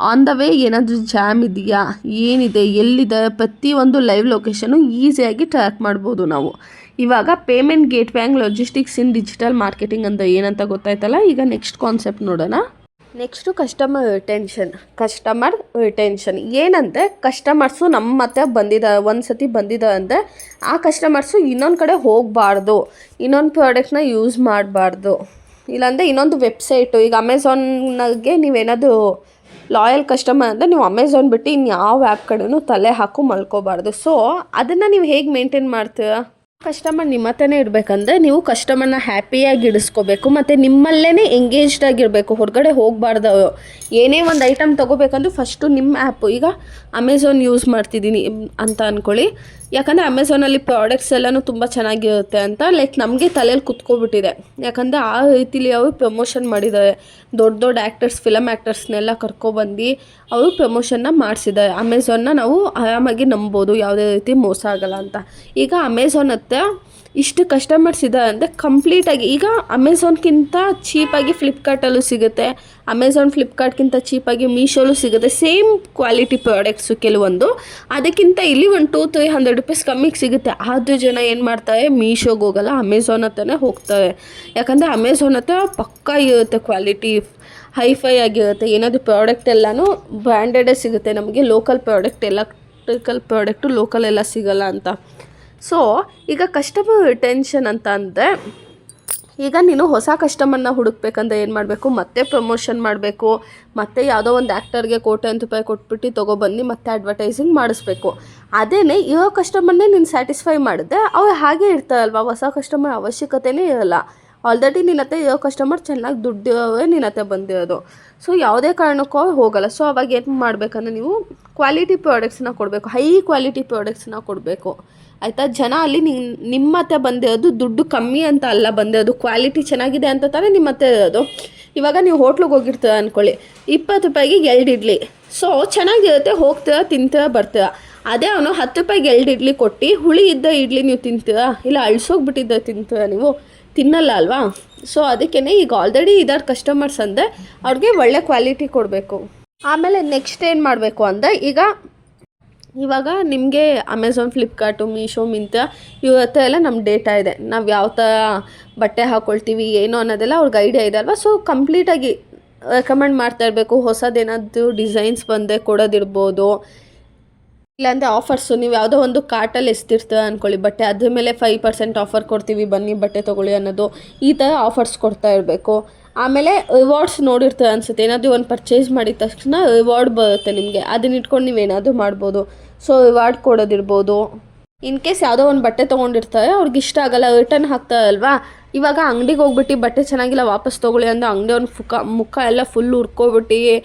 ಆನ್ ದ ವೇ ಏನಾದರೂ ಜಾಮ್ ಇದೆಯಾ, ಏನಿದೆ, ಎಲ್ಲಿದೆ, ಪ್ರತಿಯೊಂದು ಲೈವ್ ಲೊಕೇಶನು ಈಸಿಯಾಗಿ ಟ್ರ್ಯಾಕ್ ಮಾಡ್ಬೋದು ನಾವು. ಇವಾಗ payment gateway and logistics in digital marketing ಅಂತ ಏನಂತ ಗೊತ್ತಾಯ್ತಲ್ಲ. ಈಗ ನೆಕ್ಸ್ಟ್ ಕಾನ್ಸೆಪ್ಟ್ ನೋಡೋಣ. ನೆಕ್ಸ್ಟು ಕಸ್ಟಮರ್ ರಿಟೆನ್ಷನ್ ಏನಂದರೆ, ಕಸ್ಟಮರ್ಸು ನಮ್ಮ ಹತ್ರ ಒಂದು ಸತಿ ಬಂದಿದ್ದಾರೆ ಅಂದರೆ ಆ ಕಸ್ಟಮರ್ಸು ಇನ್ನೊಂದು ಕಡೆ ಹೋಗಬಾರ್ದು, ಇನ್ನೊಂದು ಪ್ರಾಡಕ್ಟ್ನ ಯೂಸ್ ಮಾಡಬಾರ್ದು. ಇಲ್ಲಾಂದರೆ ಇನ್ನೊಂದು ವೆಬ್ಸೈಟು, ಈಗ ಅಮೆಝಾನ್ಗೆ ನೀವೇನಾದರೂ ಲಾಯಲ್ ಕಸ್ಟಮರ್ ಅಂದರೆ ನೀವು ಅಮೆಝಾನ್ ಬಿಟ್ಟು ಇನ್ಯಾವ ಆ್ಯಪ್ ಕಡೆನೂ ತಲೆ ಹಾಕು ಮಲ್ಕೋಬಾರ್ದು. ಸೊ ಅದನ್ನು ನೀವು ಹೇಗೆ ಮೇಂಟೈನ್ ಮಾಡ್ತೀರಾ? ಕಸ್ಟಮರ್ ನಿಮ್ಮ ಹತ್ರನೇ ಇರಬೇಕಂದ್ರೆ ನೀವು ಕಸ್ಟಮರ್ನ ಹ್ಯಾಪಿಯಾಗಿ ಇಡಿಸ್ಕೋಬೇಕು ಮತ್ತು ನಿಮ್ಮಲ್ಲೇ ಎಂಗೇಜ್ಡ್ ಆಗಿರಬೇಕು, ಹೊರಗಡೆ ಹೋಗಬಾರ್ದು. ಏನೇ ಒಂದು ಐಟಮ್ ತೊಗೋಬೇಕಂದ್ರೂ ಫಸ್ಟು ನಿಮ್ಮ ಆ್ಯಪು, ಈಗ ಅಮೆಝಾನ್ ಯೂಸ್ ಮಾಡ್ತಿದ್ದೀನಿ ಅಂತ ಅಂದ್ಕೊಳ್ಳಿ. ಯಾಕಂದರೆ ಅಮೆಝಾನಲ್ಲಿ ಪ್ರಾಡಕ್ಟ್ಸ್ ಎಲ್ಲನೂ ತುಂಬ ಚೆನ್ನಾಗಿರುತ್ತೆ ಅಂತ ನಮಗೆ ತಲೆಯಲ್ಲಿ ಕುತ್ಕೊಬಿಟ್ಟಿದೆ. ಯಾಕಂದರೆ ಆ ರೀತಿಲಿ ಅವರು ಪ್ರಮೋಷನ್ ಮಾಡಿದ್ದಾರೆ, ದೊಡ್ಡ ದೊಡ್ಡ ಆ್ಯಕ್ಟರ್ಸ್, ಫಿಲಮ್ ಆ್ಯಕ್ಟರ್ಸ್ನೆಲ್ಲ ಕರ್ಕೊಬಂದು ಅವರು ಪ್ರಮೋಷನ್ನ ಮಾಡಿಸಿದ್ದಾರೆ. ಅಮೆಝಾನ್ನ ನಾವು ಆರಾಮಾಗಿ ನಂಬೋದು, ಯಾವುದೇ ರೀತಿ ಮೋಸ ಆಗೋಲ್ಲ ಅಂತ. ಈಗ ಅಮೆಝಾನ್ ಹತ್ರ ಇಷ್ಟು ಕಸ್ಟಮರ್ಸ್ ಇದೆ ಅಂದರೆ ಕಂಪ್ಲೀಟಾಗಿ ಈಗ ಅಮೆಝಾನ್ಗಿಂತ ಚೀಪಾಗಿ ಫ್ಲಿಪ್ಕಾರ್ಟಲ್ಲೂ ಸಿಗುತ್ತೆ, ಅಮೆಝಾನ್ ಫ್ಲಿಪ್ಕಾರ್ಟ್ಗಿಂತ ಚೀಪಾಗಿ ಮೀಶೋಲ್ಲೂ ಸಿಗುತ್ತೆ. ಸೇಮ್ ಕ್ವಾಲಿಟಿ ಪ್ರಾಡಕ್ಟ್ಸು ಕೆಲವೊಂದು, ಅದಕ್ಕಿಂತ ಇಲ್ಲಿ ಒಂದು 200-300 ರೂಪೀಸ್ ಕಮ್ಮಿಗೆ ಸಿಗುತ್ತೆ. ಆದರೂ ಜನ ಏನು ಮಾಡ್ತಾರೆ, ಮೀಶೋಗೆ ಹೋಗಲ್ಲ, ಅಮೆಝಾನ್ ಹತ್ರನೇ ಹೋಗ್ತಾರೆ. ಯಾಕಂದರೆ ಅಮೆಝಾನ್ ಹತ್ರ ಪಕ್ಕಾ ಇರುತ್ತೆ, ಕ್ವಾಲಿಟಿ ಹೈಫೈ ಆಗಿರುತ್ತೆ. ಏನಾದರೂ ಪ್ರಾಡಕ್ಟ್ ಎಲ್ಲನೂ ಬ್ರ್ಯಾಂಡೆಡೇ ಸಿಗುತ್ತೆ ನಮಗೆ, local product, electrical product local ಎಲ್ಲ ಸಿಗೋಲ್ಲ ಅಂತ. ಸೊ ಈಗ ಕಸ್ಟಮರ್ ರಿಟೆನ್ಷನ್ ಅಂತ ಅಂದರೆ, ಈಗ ನೀನು ಹೊಸ ಕಸ್ಟಮರ್ನ ಹುಡುಕ್ಬೇಕಂದ್ರೆ ಏನು ಮಾಡಬೇಕು, ಮತ್ತೆ ಪ್ರಮೋಷನ್ ಮಾಡಬೇಕು, ಮತ್ತು ಯಾವುದೋ ಒಂದು ಆ್ಯಕ್ಟರ್ಗೆ ₹1,000 ಕೊಟ್ಬಿಟ್ಟು ತೊಗೊಬಂದು ಮತ್ತೆ ಅಡ್ವರ್ಟೈಸಿಂಗ್ ಮಾಡಿಸ್ಬೇಕು. ಅದೇನೇ ಇರೋ ಕಸ್ಟಮರ್ನೇ ನೀನು ಸ್ಯಾಟಿಸ್ಫೈ ಮಾಡಿದ್ರೆ ಅವ್ರು ಹಾಗೆ ಇರ್ತಾರಲ್ವ, ಹೊಸ ಕಸ್ಟಮರ್ ಅವಶ್ಯಕತೆಯೇ ಇರೋಲ್ಲ. ಆಲ್ರೆಡಿ ನಿನ್ನ ಹತ್ರ ಇರೋ ಕಸ್ಟಮರ್ ಚೆನ್ನಾಗಿ ದುಡ್ಡಿರೋವೇ ನಿನ್ನ ಹತ್ರ ಬಂದಿರೋದು. ಸೊ ಯಾವುದೇ ಕಾರಣಕ್ಕೂ ಅವ್ರು ಹೋಗಲ್ಲ. ಸೊ ಅವಾಗ ಏನು ಮಾಡಬೇಕಂದ್ರೆ ನೀವು ಕ್ವಾಲಿಟಿ ಪ್ರಾಡಕ್ಟ್ಸ್ನ ಕೊಡಬೇಕು, ಹೈ ಕ್ವಾಲಿಟಿ ಪ್ರಾಡಕ್ಟ್ಸ್ನ ಕೊಡಬೇಕು, ಆಯಿತಾ. ಜನ ಅಲ್ಲಿ ನಿಮ್ಮ ಹತ್ರ ಬಂದಿರೋದು ದುಡ್ಡು ಕಮ್ಮಿ ಅಂತ ಅಲ್ಲ ಬಂದಿರೋದು, ಕ್ವಾಲಿಟಿ ಚೆನ್ನಾಗಿದೆ ಅಂತ ತಾನೇ ನಿಮ್ಮ ಹತ್ರ ಇರೋದು. ಇವಾಗ ನೀವು ಹೋಟ್ಲಿಗೆ ಹೋಗಿರ್ತೀರ ಅಂದ್ಕೊಳ್ಳಿ, ₹20ಗೆ 2 ಇಡ್ಲಿ, ಸೊ ಚೆನ್ನಾಗಿರುತ್ತೆ, ಹೋಗ್ತೀರ, ತಿಂತೀರ, ಬರ್ತೀರ. ಅದೇ ಅವನು ₹10ಗೆ 2 ಇಡ್ಲಿ ಕೊಟ್ಟು ಹುಳಿ ಇದ್ದ ಇಡ್ಲಿ ನೀವು ತಿಂತೀರಾ, ಇಲ್ಲ ಅಳ್ಸೋಗ್ಬಿಟ್ಟಿದ್ದ ತಿಂತೀರಾ, ನೀವು ತಿನ್ನಲ್ಲ ಅಲ್ವಾ. ಸೊ ಅದಕ್ಕೇ ಈಗ ಆಲ್ರೆಡಿ ಇದಾದ ಕಸ್ಟಮರ್ಸ್ ಅಂದರೆ ಅವ್ರಿಗೆ ಒಳ್ಳೆ ಕ್ವಾಲಿಟಿ ಕೊಡಬೇಕು. ಆಮೇಲೆ ನೆಕ್ಸ್ಟ್ ಏನು ಮಾಡಬೇಕು ಅಂದರೆ, ಇವಾಗ ನಿಮಗೆ ಅಮೆಝಾನ್, ಫ್ಲಿಪ್ಕಾರ್ಟು, ಮೀಶೋ, ಮಿಂತ್ರಾ ಇವ್ರ ಹತ್ರ ಎಲ್ಲ ನಮ್ಮ ಡೇಟಾ ಇದೆ, ನಾವು ಯಾವ ಥರ ಬಟ್ಟೆ ಹಾಕ್ಕೊಳ್ತೀವಿ ಏನು ಅನ್ನೋದೆಲ್ಲ ಅವ್ರಿಗೆ ಐಡಿಯಾ ಇದೆ ಅಲ್ವಾ. ಸೊ ಕಂಪ್ಲೀಟಾಗಿ ರೆಕಮೆಂಡ್ ಮಾಡ್ತಾ ಇರಬೇಕು. ಹೊಸದೇನಾದರೂ ಡಿಸೈನ್ಸ್ ಬಂದರೆ ಕೊಡೋದಿರ್ಬೋದು, ಇಲ್ಲಾಂದರೆ ಆಫರ್ಸು, ನೀವು ಯಾವುದೋ ಒಂದು ಕಾರ್ಟಲ್ಲಿ ಎಸ್ತಿರ್ತೀರ ಅಂದ್ಕೊಳ್ಳಿ ಬಟ್ಟೆ, ಅದ್ರ ಮೇಲೆ 5% ಆಫರ್ ಕೊಡ್ತೀವಿ, ಬನ್ನಿ ಬಟ್ಟೆ ತೊಗೊಳ್ಳಿ ಅನ್ನೋದು, ಈ ಥರ ಆಫರ್ಸ್ ಕೊಡ್ತಾ ಇರಬೇಕು. ಆಮೇಲೆ ರಿವಾರ್ಡ್ಸ್ ನೋಡಿರ್ತೀರ ಅನಿಸುತ್ತೆ, ಏನಾದರೂ ಒಂದು ಪರ್ಚೇಸ್ ಮಾಡಿದ ತಕ್ಷಣ ರಿವಾರ್ಡ್ ಬರುತ್ತೆ ನಿಮಗೆ, ಅದನ್ನ ಇಟ್ಕೊಂಡು ನೀವೇನಾದರೂ ಮಾಡ್ಬೋದು. ಸೊ ರಿವಾರ್ಡ್ ಕೊಡೋದಿರ್ಬೋದು. ಇನ್ ಕೇಸ್ ಯಾವುದೋ ಒಂದು ಬಟ್ಟೆ ತೊಗೊಂಡಿರ್ತಾರೆ, ಅವ್ರಿಗೆ ಇಷ್ಟ ಆಗಲ್ಲ, ರಿಟರ್ನ್ ಹಾಕ್ತಾರಲ್ವಾ. ಇವಾಗ ಅಂಗಡಿಗೆ ಹೋಗ್ಬಿಟ್ಟು ಬಟ್ಟೆ ಚೆನ್ನಾಗಿಲ್ಲ ವಾಪಸ್ ತೊಗೊಳ್ಳಿ ಅಂದರೆ ಅಂಗಡಿಯವ್ನ ಮುಖ ಎಲ್ಲ ಫುಲ್ ಉರ್ಕೊಬಿಟ್ಟು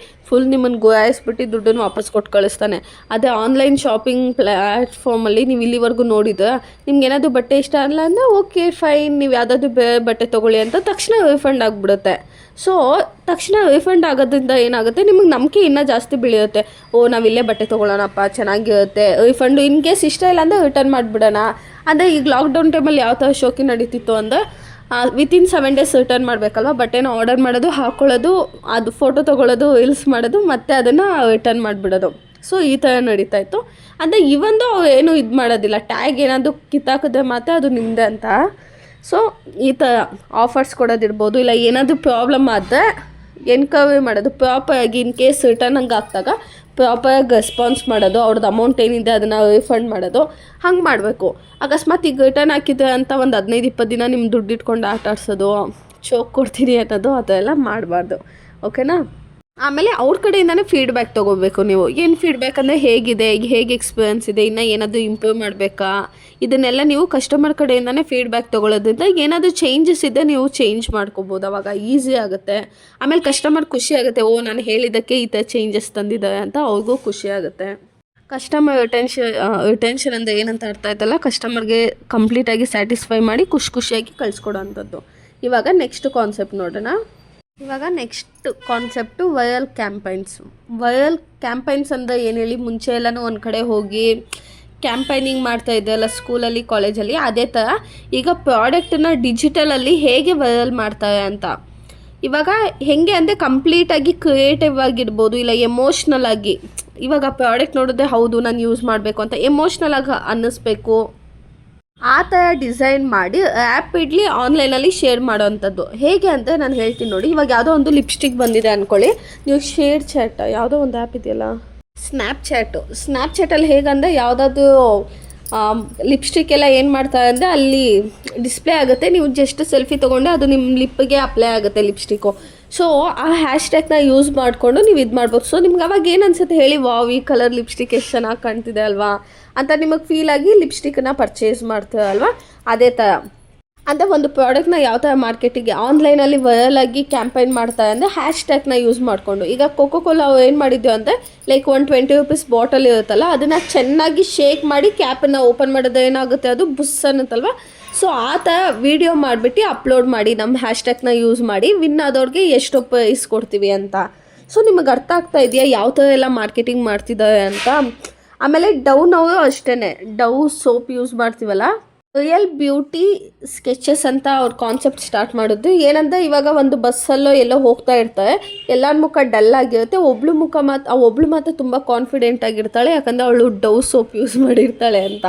ಫುಲ್ ನಿಮ್ಮನ್ನು ಗುರಾಯಿಸ್ಬಿಟ್ಟು ದುಡ್ಡನ್ನು ವಾಪಸ್ ಕೊಟ್ಟು ಕಳಿಸ್ತಾನೆ. ಅದೇ ಆನ್ಲೈನ್ ಶಾಪಿಂಗ್ ಪ್ಲ್ಯಾಟ್ಫಾರ್ಮಲ್ಲಿ ನೀವು ಇಲ್ಲಿವರೆಗೂ ನೋಡಿದ್ರೆ ನಿಮ್ಗೆ ಏನಾದರೂ ಬಟ್ಟೆ ಇಷ್ಟ ಆಗಲ್ಲ ಅಂದರೆ ಓಕೆ ಫೈನ್, ನೀವು ಯಾವುದಾದ್ರೂ ಬೇರೆ ಬಟ್ಟೆ ತೊಗೊಳ್ಳಿ ಅಂತ ತಕ್ಷಣ ರಿಫಂಡ್ ಆಗಿಬಿಡುತ್ತೆ. ಸೊ ತಕ್ಷಣ ರಿಫಂಡ್ ಆಗೋದ್ರಿಂದ ಏನಾಗುತ್ತೆ, ನಿಮಗೆ ನಂಬಿಕೆ ಇನ್ನೂ ಜಾಸ್ತಿ ಬೆಳೆಯುತ್ತೆ. ನಾವಿಲ್ಲೇ ಬಟ್ಟೆ ತೊಗೊಳ್ಳೋಣಪ್ಪ, ಚೆನ್ನಾಗಿರುತ್ತೆ, ರಿಫಂಡು ಇನ್ ಕೇಸ್ ಇಷ್ಟ ಇಲ್ಲ ಅಂದರೆ ರಿಟರ್ನ್ ಮಾಡಿಬಿಡೋಣ. ಅಂದರೆ ಈಗ ಲಾಕ್ಡೌನ್ ಟೈಮಲ್ಲಿ ಯಾವ ಥರ ಶೋಕಿ ನಡೀತಿತ್ತು ಅಂದರೆ, ವಿತಿನ್ 7 ಡೇಸ್ ರಿಟರ್ನ್ ಮಾಡಬೇಕಲ್ವ, ಬಟ್ಟೆನ ಆರ್ಡರ್ ಮಾಡೋದು, ಹಾಕ್ಕೊಳ್ಳೋದು, ಅದು ಫೋಟೋ ತೊಗೊಳ್ಳೋದು, ರೀಲ್ಸ್ ಮಾಡೋದು, ಮತ್ತು ಅದನ್ನು ರಿಟರ್ನ್ ಮಾಡಿಬಿಡೋದು. ಸೊ ಈ ಥರ ನಡೀತಾ ಇತ್ತು. ಅಂದರೆ ಇವಂದು ಏನು ಇದು ಮಾಡೋದಿಲ್ಲ, ಟ್ಯಾಗ್ ಏನಾದರೂ ಕಿತ್ತಾಕಿದ್ರೆ ಮಾತ್ರ ಅದು ನಿಮ್ಮದೇ ಅಂತ. ಸೊ ಈ ಥರ ಆಫರ್ಸ್ ಕೊಡೋದಿರ್ಬೋದು, ಇಲ್ಲ ಏನಾದರೂ ಪ್ರಾಬ್ಲಮ್ ಆದರೆ ಎನ್ಕ್ವೈರಿ ಮಾಡೋದು ಪ್ರಾಪರಾಗಿ. ಇನ್ ಕೇಸ್ ರಿಟರ್ನ್ ಹಂಗೆ ಆಗ್ತಾಗ ಪ್ರಾಪರಾಗಿ ರೆಸ್ಪಾನ್ಸ್ ಮಾಡೋದು, ಅವ್ರದ್ದು ಅಮೌಂಟ್ ಏನಿದೆ ಅದನ್ನು ರಿಫಂಡ್ ಮಾಡೋದು, ಹಂಗೆ ಮಾಡಬೇಕು. ಅಕಸ್ಮಾತ್ ಈಗ ರಿಟರ್ನ್ ಹಾಕಿದ್ರೆ ಅಂತ ಒಂದು 15-20 ದಿನ ನಿಮ್ಮ ದುಡ್ಡು ಇಟ್ಕೊಂಡು ಆಟ ಆಡ್ಸೋದು, ಚೋಕ್ ಕೊಡ್ತೀನಿ ಅನ್ನೋದು ಅದೆಲ್ಲ ಮಾಡಬಾರ್ದು. ಓಕೆನಾ. ಆಮೇಲೆ ಅವ್ರ ಕಡೆಯಿಂದನೇ ಫೀಡ್ಬ್ಯಾಕ್ ತೊಗೋಬೇಕು ನೀವು. ಏನು ಫೀಡ್ಬ್ಯಾಕ್ ಅಂದರೆ ಹೇಗಿದೆ, ಈಗ ಹೇಗೆ ಎಕ್ಸ್ಪೀರಿಯನ್ಸ್ ಇದೆ, ಇನ್ನೂ ಏನಾದರೂ ಇಂಪ್ರೂವ್ ಮಾಡಬೇಕಾ, ಇದನ್ನೆಲ್ಲ ನೀವು ಕಸ್ಟಮರ್ ಕಡೆಯಿಂದನೇ ಫೀಡ್ಬ್ಯಾಕ್ ತೊಗೊಳ್ಳೋದ್ರಿಂದ ಏನಾದರೂ ಚೇಂಜಸ್ ಇದೆ ನೀವು ಚೇಂಜ್ ಮಾಡ್ಕೋಬೋದು. ಅವಾಗ ಈಸಿ ಆಗುತ್ತೆ. ಆಮೇಲೆ ಕಸ್ಟಮರ್ ಖುಷಿ ಆಗುತ್ತೆ, ಓ ನಾನು ಹೇಳಿದ್ದಕ್ಕೆ ಈ ಥರ ಚೇಂಜಸ್ ತಂದಿದ್ದಾರೆ ಅಂತ ಅವ್ರಿಗೂ ಖುಷಿ ಆಗುತ್ತೆ. ಕಸ್ಟಮರ್ ರಿಟೆನ್ಷನ್ ಅಂದರೆ ಏನಂತ ಅರ್ಥ ಆಯ್ತಲ್ಲ, ಕಸ್ಟಮರ್ಗೆ ಕಂಪ್ಲೀಟಾಗಿ ಸ್ಯಾಟಿಸ್ಫೈ ಮಾಡಿ ಖುಷಿಯಾಗಿ ಕಳಿಸ್ಕೊಡೋ ಅಂಥದ್ದು. ಇವಾಗ ನೆಕ್ಸ್ಟ್ ಕಾನ್ಸೆಪ್ಟ್ ನೋಡೋಣ. ಇವಾಗ ನೆಕ್ಸ್ಟ್ ಕಾನ್ಸೆಪ್ಟು ವೈರಲ್ ಕ್ಯಾಂಪೈನ್ಸ್. ವೈರಲ್ ಕ್ಯಾಂಪೈನ್ಸ್ ಅಂದರೆ ಏನು ಹೇಳಿ, ಮುಂಚೆ ಎಲ್ಲನೂ ಒಂದು ಕಡೆ ಹೋಗಿ ಕ್ಯಾಂಪೈನಿಂಗ್ ಮಾಡ್ತಾಯಿದ್ದೆ ಅಲ್ಲ ಸ್ಕೂಲಲ್ಲಿ, ಕಾಲೇಜಲ್ಲಿ, ಅದೇ ಥರ ಈಗ ಪ್ರಾಡಕ್ಟನ್ನ ಡಿಜಿಟಲಲ್ಲಿ ಹೇಗೆ ವೈರಲ್ ಮಾಡ್ತಾರೆ ಅಂತ. ಇವಾಗ ಹೇಗೆ ಅಂದರೆ ಕಂಪ್ಲೀಟಾಗಿ ಕ್ರಿಯೇಟಿವ್ ಆಗಿರ್ಬೋದು, ಇಲ್ಲ ಎಮೋಷ್ನಲ್ ಆಗಿ. ಇವಾಗ ಪ್ರಾಡಕ್ಟ್ ನೋಡಿದ್ರೆ ಹೌದು ನಾನು ಯೂಸ್ ಮಾಡಬೇಕು ಅಂತ ಎಮೋಷ್ನಲ್ ಆಗಿ ಅನ್ನಿಸ್ಬೇಕು, ಆ ಥರ ಡಿಸೈನ್ ಮಾಡಿ ರ್ಯಾಪಿಡ್ಲಿ ಆನ್ಲೈನಲ್ಲಿ ಶೇರ್ ಮಾಡೋವಂಥದ್ದು. ಹೇಗೆ ಅಂತ ನಾನು ಹೇಳ್ತೀನಿ ನೋಡಿ. ಇವಾಗ ಯಾವುದೋ ಒಂದು ಲಿಪ್ಸ್ಟಿಕ್ ಬಂದಿದೆ ಅಂದ್ಕೊಳ್ಳಿ, ನೀವು ಶೇರ್ ಚಾಟ್ ಯಾವುದೋ ಒಂದು ಆ್ಯಪ್ ಇದೆಯಲ್ಲ, ಸ್ನ್ಯಾಪ್ಚಾಟಲ್ಲಿ ಹೇಗಂದರೆ ಯಾವುದಾದ್ರು ಲಿಪ್ಸ್ಟಿಕ್ ಎಲ್ಲ ಏನು ಮಾಡ್ತಾರೆ ಅಂದರೆ ಅಲ್ಲಿ ಡಿಸ್ಪ್ಲೇ ಆಗುತ್ತೆ, ನೀವು ಜಸ್ಟ್ ಸೆಲ್ಫಿ ತೊಗೊಂಡು ಅದು ನಿಮ್ಮ ಲಿಪ್ಪಿಗೆ ಅಪ್ಲೈ ಆಗುತ್ತೆ ಲಿಪ್ಸ್ಟಿಕ್ಕು. ಸೊ ಆ ಹ್ಯಾಶ್ಟ್ಯಾಗ್ನ ಯೂಸ್ ಮಾಡಿಕೊಂಡು ನೀವು ಇದು ಮಾಡ್ಬೋದು. ಸೊ ನಿಮ್ಗೆ ಅವಾಗ ಏನು ಅನ್ಸುತ್ತೆ ಹೇಳಿ, ವಾವ್ ಈ ಕಲರ್ ಲಿಪ್ಸ್ಟಿಕ್ ಎಷ್ಟು ಚೆನ್ನಾಗಿ ಕಾಣ್ತಿದೆ ಅಲ್ವಾ ಅಂತ ನಿಮಗೆ ಫೀಲ್ ಆಗಿ ಲಿಪ್ಸ್ಟಿಕ್ಕನ್ನು ಪರ್ಚೇಸ್ ಮಾಡ್ತೀರ ಅಲ್ವಾ. ಅದೇ ಥರ ಅಂದರೆ ಒಂದು ಪ್ರಾಡಕ್ಟ್ನ ಯಾವ ಥರ ಮಾರ್ಕೆಟಿಗೆ ಆನ್ಲೈನಲ್ಲಿ ವೈರಲ್ ಆಗಿ ಕ್ಯಾಂಪೈನ್ ಮಾಡ್ತಾರೆ ಅಂದರೆ ಹ್ಯಾಶ್ಟ್ಯಾಗ್ನ ಯೂಸ್ ಮಾಡಿಕೊಂಡು. ಈಗ ಕೋಕೋ-ಕೋಲಾ ಅವ್ರು ಏನು ಮಾಡಿದ್ವಿ ಅಂದರೆ ಲೈಕ್ 120 ರೂಪೀಸ್ ಬಾಟಲ್ ಇರುತ್ತಲ್ಲ, ಅದನ್ನು ಚೆನ್ನಾಗಿ ಶೇಕ್ ಮಾಡಿ ಕ್ಯಾಪನ್ನು ಓಪನ್ ಮಾಡಿದ್ರೆ ಏನಾಗುತ್ತೆ, ಅದು ಬುಸ್ ಅನ್ನುತ್ತಲ್ವ. ಸೊ ಆ ಥರ ವೀಡಿಯೋ ಮಾಡಿಬಿಟ್ಟು ಅಪ್ಲೋಡ್ ಮಾಡಿ ನಮ್ಮ ಹ್ಯಾಶ್ಟ್ಯಾಗ್ನ ಯೂಸ್ ಮಾಡಿ ವಿನ್ ಆದವ್ರಿಗೆ ಎಷ್ಟು ಪ್ರೈಸ್ ಕೊಡ್ತೀವಿ ಅಂತ. ಸೊ ನಿಮಗೆ ಅರ್ಥ ಆಗ್ತಾ ಇದೆಯಾ ಯಾವ ಥರ ಎಲ್ಲ ಮಾರ್ಕೆಟಿಂಗ್ ಮಾಡ್ತಿದ್ದಾರೆ ಅಂತ. ಆಮೇಲೆ ಡವ್ನವರು ಅಷ್ಟೇ, ಡವ್ ಸೋಪ್ ಯೂಸ್ ಮಾಡ್ತೀವಲ್ಲ, ರಿಯಲ್ ಬ್ಯೂಟಿ ಸ್ಕೆಚಸ್ ಅಂತ ಅವ್ರ ಕಾನ್ಸೆಪ್ಟ್ ಸ್ಟಾರ್ಟ್ ಮಾಡಿದ್ದು. ಏನಂದರೆ ಇವಾಗ ಒಂದು ಬಸ್ಸಲ್ಲೋ ಎಲ್ಲೋ ಹೋಗ್ತಾ ಇರ್ತಾರೆ, ಎಲ್ಲರ ಮುಖ ಡಲ್ ಆಗಿರುತ್ತೆ, ಒಬ್ಳು ಮಾತ್ರ ತುಂಬ ಕಾನ್ಫಿಡೆಂಟ್ ಆಗಿರ್ತಾಳೆ, ಯಾಕಂದರೆ ಅವಳು ಡವ್ ಸೋಪ್ ಯೂಸ್ ಮಾಡಿರ್ತಾಳೆ ಅಂತ.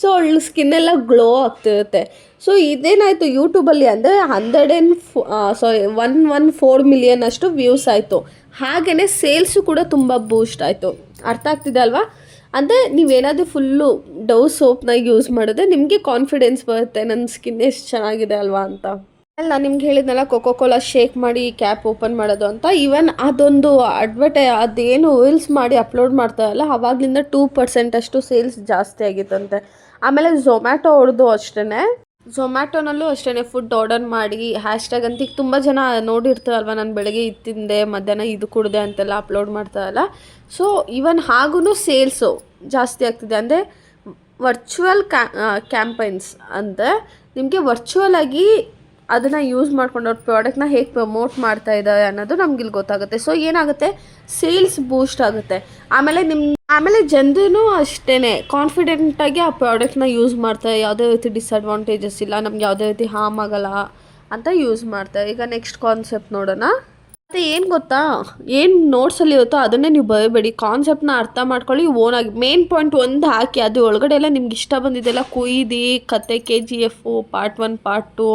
ಸೊ ಅವಳು ಸ್ಕಿನ್ನೆಲ್ಲ ಗ್ಲೋ ಆಗ್ತಿರುತ್ತೆ. ಸೊ ಇದೇನಾಯಿತು ಯೂಟ್ಯೂಬಲ್ಲಿ ಅಂದರೆ 114 ಮಿಲಿಯನ್ ಅಷ್ಟು ವ್ಯೂಸ್ ಆಯಿತು. ಹಾಗೆಯೇ ಸೇಲ್ಸು ಕೂಡ ತುಂಬ ಬೂಸ್ಟ್ ಆಯಿತು. ಅರ್ಥ ಆಗ್ತಿದೆ ಅಲ್ವಾ. ಅಂದರೆ ನೀವೇನಾದರೂ ಫುಲ್ಲು ಡವ್ ಸೋಪ್ನ ಯೂಸ್ ಮಾಡಿದ್ರೆ ನಿಮಗೆ ಕಾನ್ಫಿಡೆನ್ಸ್ ಬರುತ್ತೆ, ನನ್ನ ಸ್ಕಿನ್ ಎಷ್ಟು ಚೆನ್ನಾಗಿದೆ ಅಲ್ವಾ ಅಂತ. ನಾನು ನಿಮ್ಗೆ ಹೇಳಿದ್ನಲ್ಲ ಕೋಕೋ-ಕೋಲಾ ಶೇಕ್ ಮಾಡಿ ಕ್ಯಾಪ್ ಓಪನ್ ಮಾಡೋದು ಅಂತ. ಈವನ್ ಅದೊಂದು ಅದೇನು ರೀಲ್ಸ್ ಮಾಡಿ ಅಪ್ಲೋಡ್ ಮಾಡ್ತಾರಲ್ಲ, ಆವಾಗಲಿಂದ 2% ಅಷ್ಟು ಸೇಲ್ಸ್ ಜಾಸ್ತಿ ಆಗಿತ್ತಂತೆ. ಆಮೇಲೆ ಝೊಮ್ಯಾಟೊ ಅವ್ರದ್ದು ಅಷ್ಟೇ, ಝೊಮ್ಯಾಟೊನಲ್ಲೂ ಅಷ್ಟೇ ಫುಡ್ ಆರ್ಡರ್ ಮಾಡಿ ಹ್ಯಾಶ್ಟ್ಯಾಗ್ ಅಂತ ಈಗ ತುಂಬ ಜನ ನೋಡಿರ್ತಾರಲ್ವ, ನಾನು ಬೆಳಗ್ಗೆ ಇದು ತಿಂದೆ, ಮಧ್ಯಾಹ್ನ ಇದು ಕುಡಿದೆ ಅಂತೆಲ್ಲ ಅಪ್ಲೋಡ್ ಮಾಡ್ತಾರಲ್ಲ. ಸೊ ಈವನ್ ಹಾಗೂ ಸೇಲ್ಸು ಜಾಸ್ತಿ ಆಗ್ತಿದೆ. ಅಂದರೆ ವರ್ಚುವಲ್ ಕ್ಯಾಂಪೈನ್ಸ್ ಅಂದರೆ ನಿಮಗೆ ವರ್ಚುವಲ್ ಆಗಿ ಅದನ್ನು ಯೂಸ್ ಮಾಡ್ಕೊಂಡು ಅವ್ರ ಪ್ರಾಡಕ್ಟ್ನ ಹೇಗೆ ಪ್ರಮೋಟ್ ಮಾಡ್ತಾ ಇದ್ದಾರೆ ಅನ್ನೋದು ನಮ್ಗಿಲ್ಲಿ ಗೊತ್ತಾಗುತ್ತೆ. ಸೊ ಏನಾಗುತ್ತೆ, ಸೇಲ್ಸ್ ಬೂಸ್ಟ್ ಆಗುತ್ತೆ. ಆಮೇಲೆ ಜನರೂ ಅಷ್ಟೇ ಕಾನ್ಫಿಡೆಂಟಾಗಿ ಆ ಪ್ರಾಡಕ್ಟ್ನ ಯೂಸ್ ಮಾಡ್ತಾರೆ, ಯಾವುದೇ ರೀತಿ ಡಿಸ್ಅಡ್ವಾಂಟೇಜಸ್ ಇಲ್ಲ, ನಮ್ಗೆ ಯಾವುದೇ ರೀತಿ ಹಾರ್ಮ್ ಆಗಲ್ಲ ಅಂತ ಯೂಸ್ ಮಾಡ್ತಾರೆ. ಈಗ ನೆಕ್ಸ್ಟ್ ಕಾನ್ಸೆಪ್ಟ್ ನೋಡೋಣ. ಮತ್ತು ಏನು ಗೊತ್ತಾ, ಏನು ನೋಟ್ಸಲ್ಲಿ ಇರುತ್ತೋ ಅದನ್ನೇ ನೀವು ಬರೀಬೇಡಿ, ಕಾನ್ಸೆಪ್ಟ್ನ ಅರ್ಥ ಮಾಡ್ಕೊಳ್ಳಿ, ಓನಾಗಿ ಮೇನ್ ಪಾಯಿಂಟ್ ಒಂದು ಹಾಕಿ ಅದು ಒಳಗಡೆ ಎಲ್ಲ ನಿಮ್ಗೆ ಇಷ್ಟ ಬಂದಿದ್ದೆಲ್ಲ ಕುಯ್ದು ಕತೆ KGF ಪಾರ್ಟ್ 1 ಪಾರ್ಟ್ 2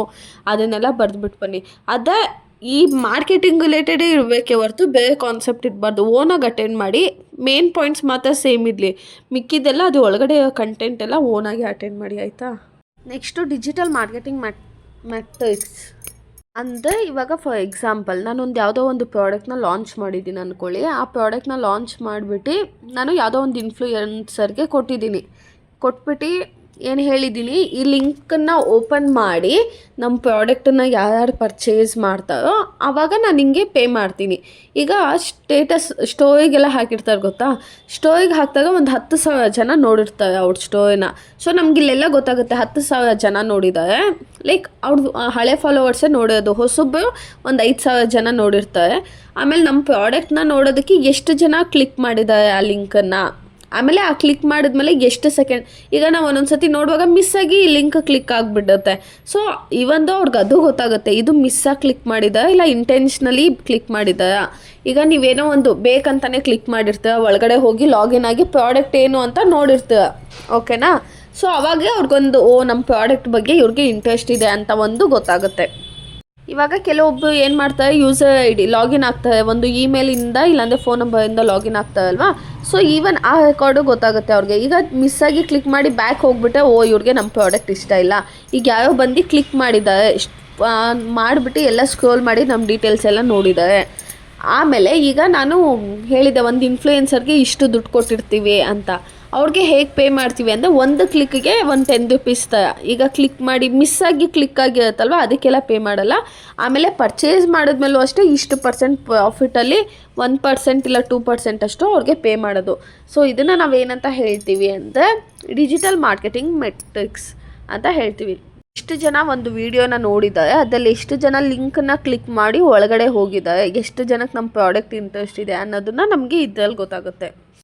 ಅದನ್ನೆಲ್ಲ ಬರೆದ್ಬಿಟ್ಟು ಬನ್ನಿ. ಅದೇ ಈ ಮಾರ್ಕೆಟಿಂಗ್ ರಿಲೇಟೆಡೇ ಇರಬೇಕೇ ಹೊರತು ಬೇರೆ ಕಾನ್ಸೆಪ್ಟ್ ಇರಬಾರ್ದು. ಓನಾಗಿ ಅಟೆಂಡ್ ಮಾಡಿ, ಮೇನ್ ಪಾಯಿಂಟ್ಸ್ ಮಾತ್ರ ಸೇಮ್ ಇರಲಿ, ಮಿಕ್ಕಿದ್ದೆಲ್ಲ ಅದು ಒಳಗಡೆ ಕಂಟೆಂಟ್ ಎಲ್ಲ ಓನಾಗಿ ಅಟೆಂಡ್ ಮಾಡಿ, ಆಯಿತಾ. ನೆಕ್ಸ್ಟು ಡಿಜಿಟಲ್ ಮಾರ್ಕೆಟಿಂಗ್ ಮೆಥಡ್ಸ್ ಅಂದರೆ ಇವಾಗ ಫಾರ್ ಎಕ್ಸಾಂಪಲ್ ನಾನೊಂದು ಯಾವುದೋ ಒಂದು ಪ್ರಾಡಕ್ಟ್ನ ಲಾಂಚ್ ಮಾಡಿದ್ದೀನಿ ಅಂದ್ಕೊಳ್ಳಿ. ಆ ಪ್ರಾಡಕ್ಟ್ನ ಲಾಂಚ್ ಮಾಡಿಬಿಟ್ಟು ನಾನು ಯಾವುದೋ ಒಂದು ಇನ್ಫ್ಲೂಯೆನ್ಸರ್ಗೆ ಕೊಟ್ಬಿಟ್ಟು ಏನು ಹೇಳಿದ್ದೀನಿ, ಈ ಲಿಂಕನ್ನು ಓಪನ್ ಮಾಡಿ ನಮ್ಮ ಪ್ರಾಡಕ್ಟನ್ನು ಯಾರ್ಯಾರು ಪರ್ಚೇಸ್ ಮಾಡ್ತಾರೋ ಆವಾಗ ನಾನು ಹಿಂಗೆ ಪೇ ಮಾಡ್ತೀನಿ. ಈಗ ಸ್ಟೋರಿಗೆಲ್ಲ ಹಾಕಿರ್ತಾರೆ ಗೊತ್ತಾ, ಸ್ಟೋರಿಗೆ ಹಾಕಿದಾಗ ಒಂದು 10,000 ಜನ ನೋಡಿರ್ತಾರೆ ಅವ್ರ ಸ್ಟೋರಿನ. ಸೊ ನಮಗಿಲ್ಲೆಲ್ಲ ಗೊತ್ತಾಗುತ್ತೆ 10,000 ಜನ ನೋಡಿದ್ದಾರೆ, ಲೈಕ್ ಅವ್ರದ್ದು ಹಳೆ ಫಾಲೋವರ್ಸೇ ನೋಡೋದು, ಹೊಸೊಬ್ಬರು ಒಂದು 5,000 ಜನ ನೋಡಿರ್ತಾರೆ. ಆಮೇಲೆ ನಮ್ಮ ಪ್ರಾಡಕ್ಟ್ನ ನೋಡೋದಕ್ಕೆ ಎಷ್ಟು ಜನ ಕ್ಲಿಕ್ ಮಾಡಿದ್ದಾರೆ ಆ ಲಿಂಕನ್ನು, ಆಮೇಲೆ ಆ ಕ್ಲಿಕ್ ಮಾಡಿದ್ಮೇಲೆ ಎಷ್ಟು ಸೆಕೆಂಡ್. ಈಗ ನಾವು ಒಂದೊಂದು ಸತಿ ನೋಡುವಾಗ ಮಿಸ್ ಆಗಿ ಲಿಂಕ್ ಕ್ಲಿಕ್ ಆಗಿಬಿಡುತ್ತೆ. ಸೊ ಇವಂದು ಅವ್ರಿಗೆ ಅದು ಗೊತ್ತಾಗುತ್ತೆ, ಇದು ಮಿಸ್ಸಾಗಿ ಕ್ಲಿಕ್ ಮಾಡಿದ ಇಲ್ಲ ಇಂಟೆನ್ಷನಲಿ ಕ್ಲಿಕ್ ಮಾಡಿದ. ಈಗ ನೀವೇನೋ ಒಂದು ಬೇಕಂತಾನೆ ಕ್ಲಿಕ್ ಮಾಡಿರ್ತೀರ, ಒಳಗಡೆ ಹೋಗಿ ಲಾಗಿನ್ ಆಗಿ ಪ್ರಾಡಕ್ಟ್ ಏನು ಅಂತ ನೋಡಿರ್ತೀರ, ಓಕೆನಾ. ಸೊ ಅವಾಗ ಅವ್ರಿಗೊಂದು ನಮ್ಮ ಪ್ರಾಡಕ್ಟ್ ಬಗ್ಗೆ ಇವ್ರಿಗೆ ಇಂಟ್ರೆಸ್ಟ್ ಇದೆ ಅಂತ ಒಂದು ಗೊತ್ತಾಗುತ್ತೆ. ಇವಾಗ ಕೆಲವೊಬ್ಬರು ಏನು ಮಾಡ್ತಾರೆ, ಯೂಸರ್ ಐ ಡಿ ಲಾಗಿನ್ ಆಗ್ತಾರೆ, ಒಂದು ಇಮೇಲಿಂದ ಇಲ್ಲಾಂದರೆ ಫೋನ್ ನಂಬರಿಂದ ಲಾಗಿನ್ ಆಗ್ತಾರಲ್ವಾ. ಸೊ ಈವನ್ ಆ ರೆಕಾರ್ಡು ಗೊತ್ತಾಗುತ್ತೆ ಅವ್ರಿಗೆ. ಈಗ ಮಿಸ್ಸಾಗಿ ಕ್ಲಿಕ್ ಮಾಡಿ ಬ್ಯಾಕ್ ಹೋಗ್ಬಿಟ್ಟೆ, ಓ ಇವ್ರಿಗೆ ನಮ್ಮ ಪ್ರಾಡಕ್ಟ್ ಇಷ್ಟ ಇಲ್ಲ, ಈಗ ಯಾರೋ ಬಂದು ಕ್ಲಿಕ್ ಮಾಡಿದ್ದಾರೆ, ಮಾಡಿಬಿಟ್ಟು ಎಲ್ಲ ಸ್ಕ್ರೋಲ್ ಮಾಡಿ ನಮ್ಮ ಡೀಟೇಲ್ಸ್ ಎಲ್ಲ ನೋಡಿದ್ದಾರೆ. ಆಮೇಲೆ ಈಗ ನಾನು ಹೇಳಿದೆ ಒಂದು ಇನ್ಫ್ಲೂಯೆನ್ಸರ್ಗೆ ಇಷ್ಟು ದುಡ್ಡು ಕೊಟ್ಟಿರ್ತೀವಿ ಅಂತ. ಅವ್ರಿಗೆ ಹೇಗೆ ಪೇ ಮಾಡ್ತೀವಿ ಅಂದರೆ ಒಂದು ಕ್ಲಿಕ್ಗೆ ಒಂದು 10 ರೂಪೀಸ್ ಥರ. ಈಗ ಕ್ಲಿಕ್ ಮಾಡಿ ಮಿಸ್ಸಾಗಿ ಕ್ಲಿಕ್ ಆಗಿರುತ್ತಲ್ವ ಅದಕ್ಕೆಲ್ಲ ಪೇ ಮಾಡಲ್ಲ. ಆಮೇಲೆ ಪರ್ಚೇಸ್ ಮಾಡಿದ್ಮೇಲೂ ಅಷ್ಟೇ ಇಷ್ಟು % ಪ್ರಾಫಿಟಲ್ಲಿ 1% ಇಲ್ಲ 2% ಅಷ್ಟು ಅವ್ರಿಗೆ ಪೇ ಮಾಡೋದು. ಸೊ ಇದನ್ನು ನಾವೇನಂತ ಹೇಳ್ತೀವಿ ಅಂದರೆ ಡಿಜಿಟಲ್ ಮಾರ್ಕೆಟಿಂಗ್ ಮೆಟ್ರಿಕ್ಸ್ ಅಂತ ಹೇಳ್ತೀವಿ. ಎಷ್ಟು ಜನ ಒಂದು ವಿಡಿಯೋನ ನೋಡಿದ್ದಾರೆ, ಅದರಲ್ಲಿ ಎಷ್ಟು ಜನ ಲಿಂಕನ್ನ ಕ್ಲಿಕ್ ಮಾಡಿ ಒಳಗಡೆ ಹೋಗಿದ್ದಾರೆ, ಎಷ್ಟು ಜನಕ್ಕೆ ನಮ್ಮ ಪ್ರಾಡಕ್ಟ್ ಇಂಟ್ರೆಸ್ಟ್ ಇದೆ ಅನ್ನೋದನ್ನು ನಮಗೆ ಇದರಲ್ಲಿ ಗೊತ್ತಾಗುತ್ತೆ.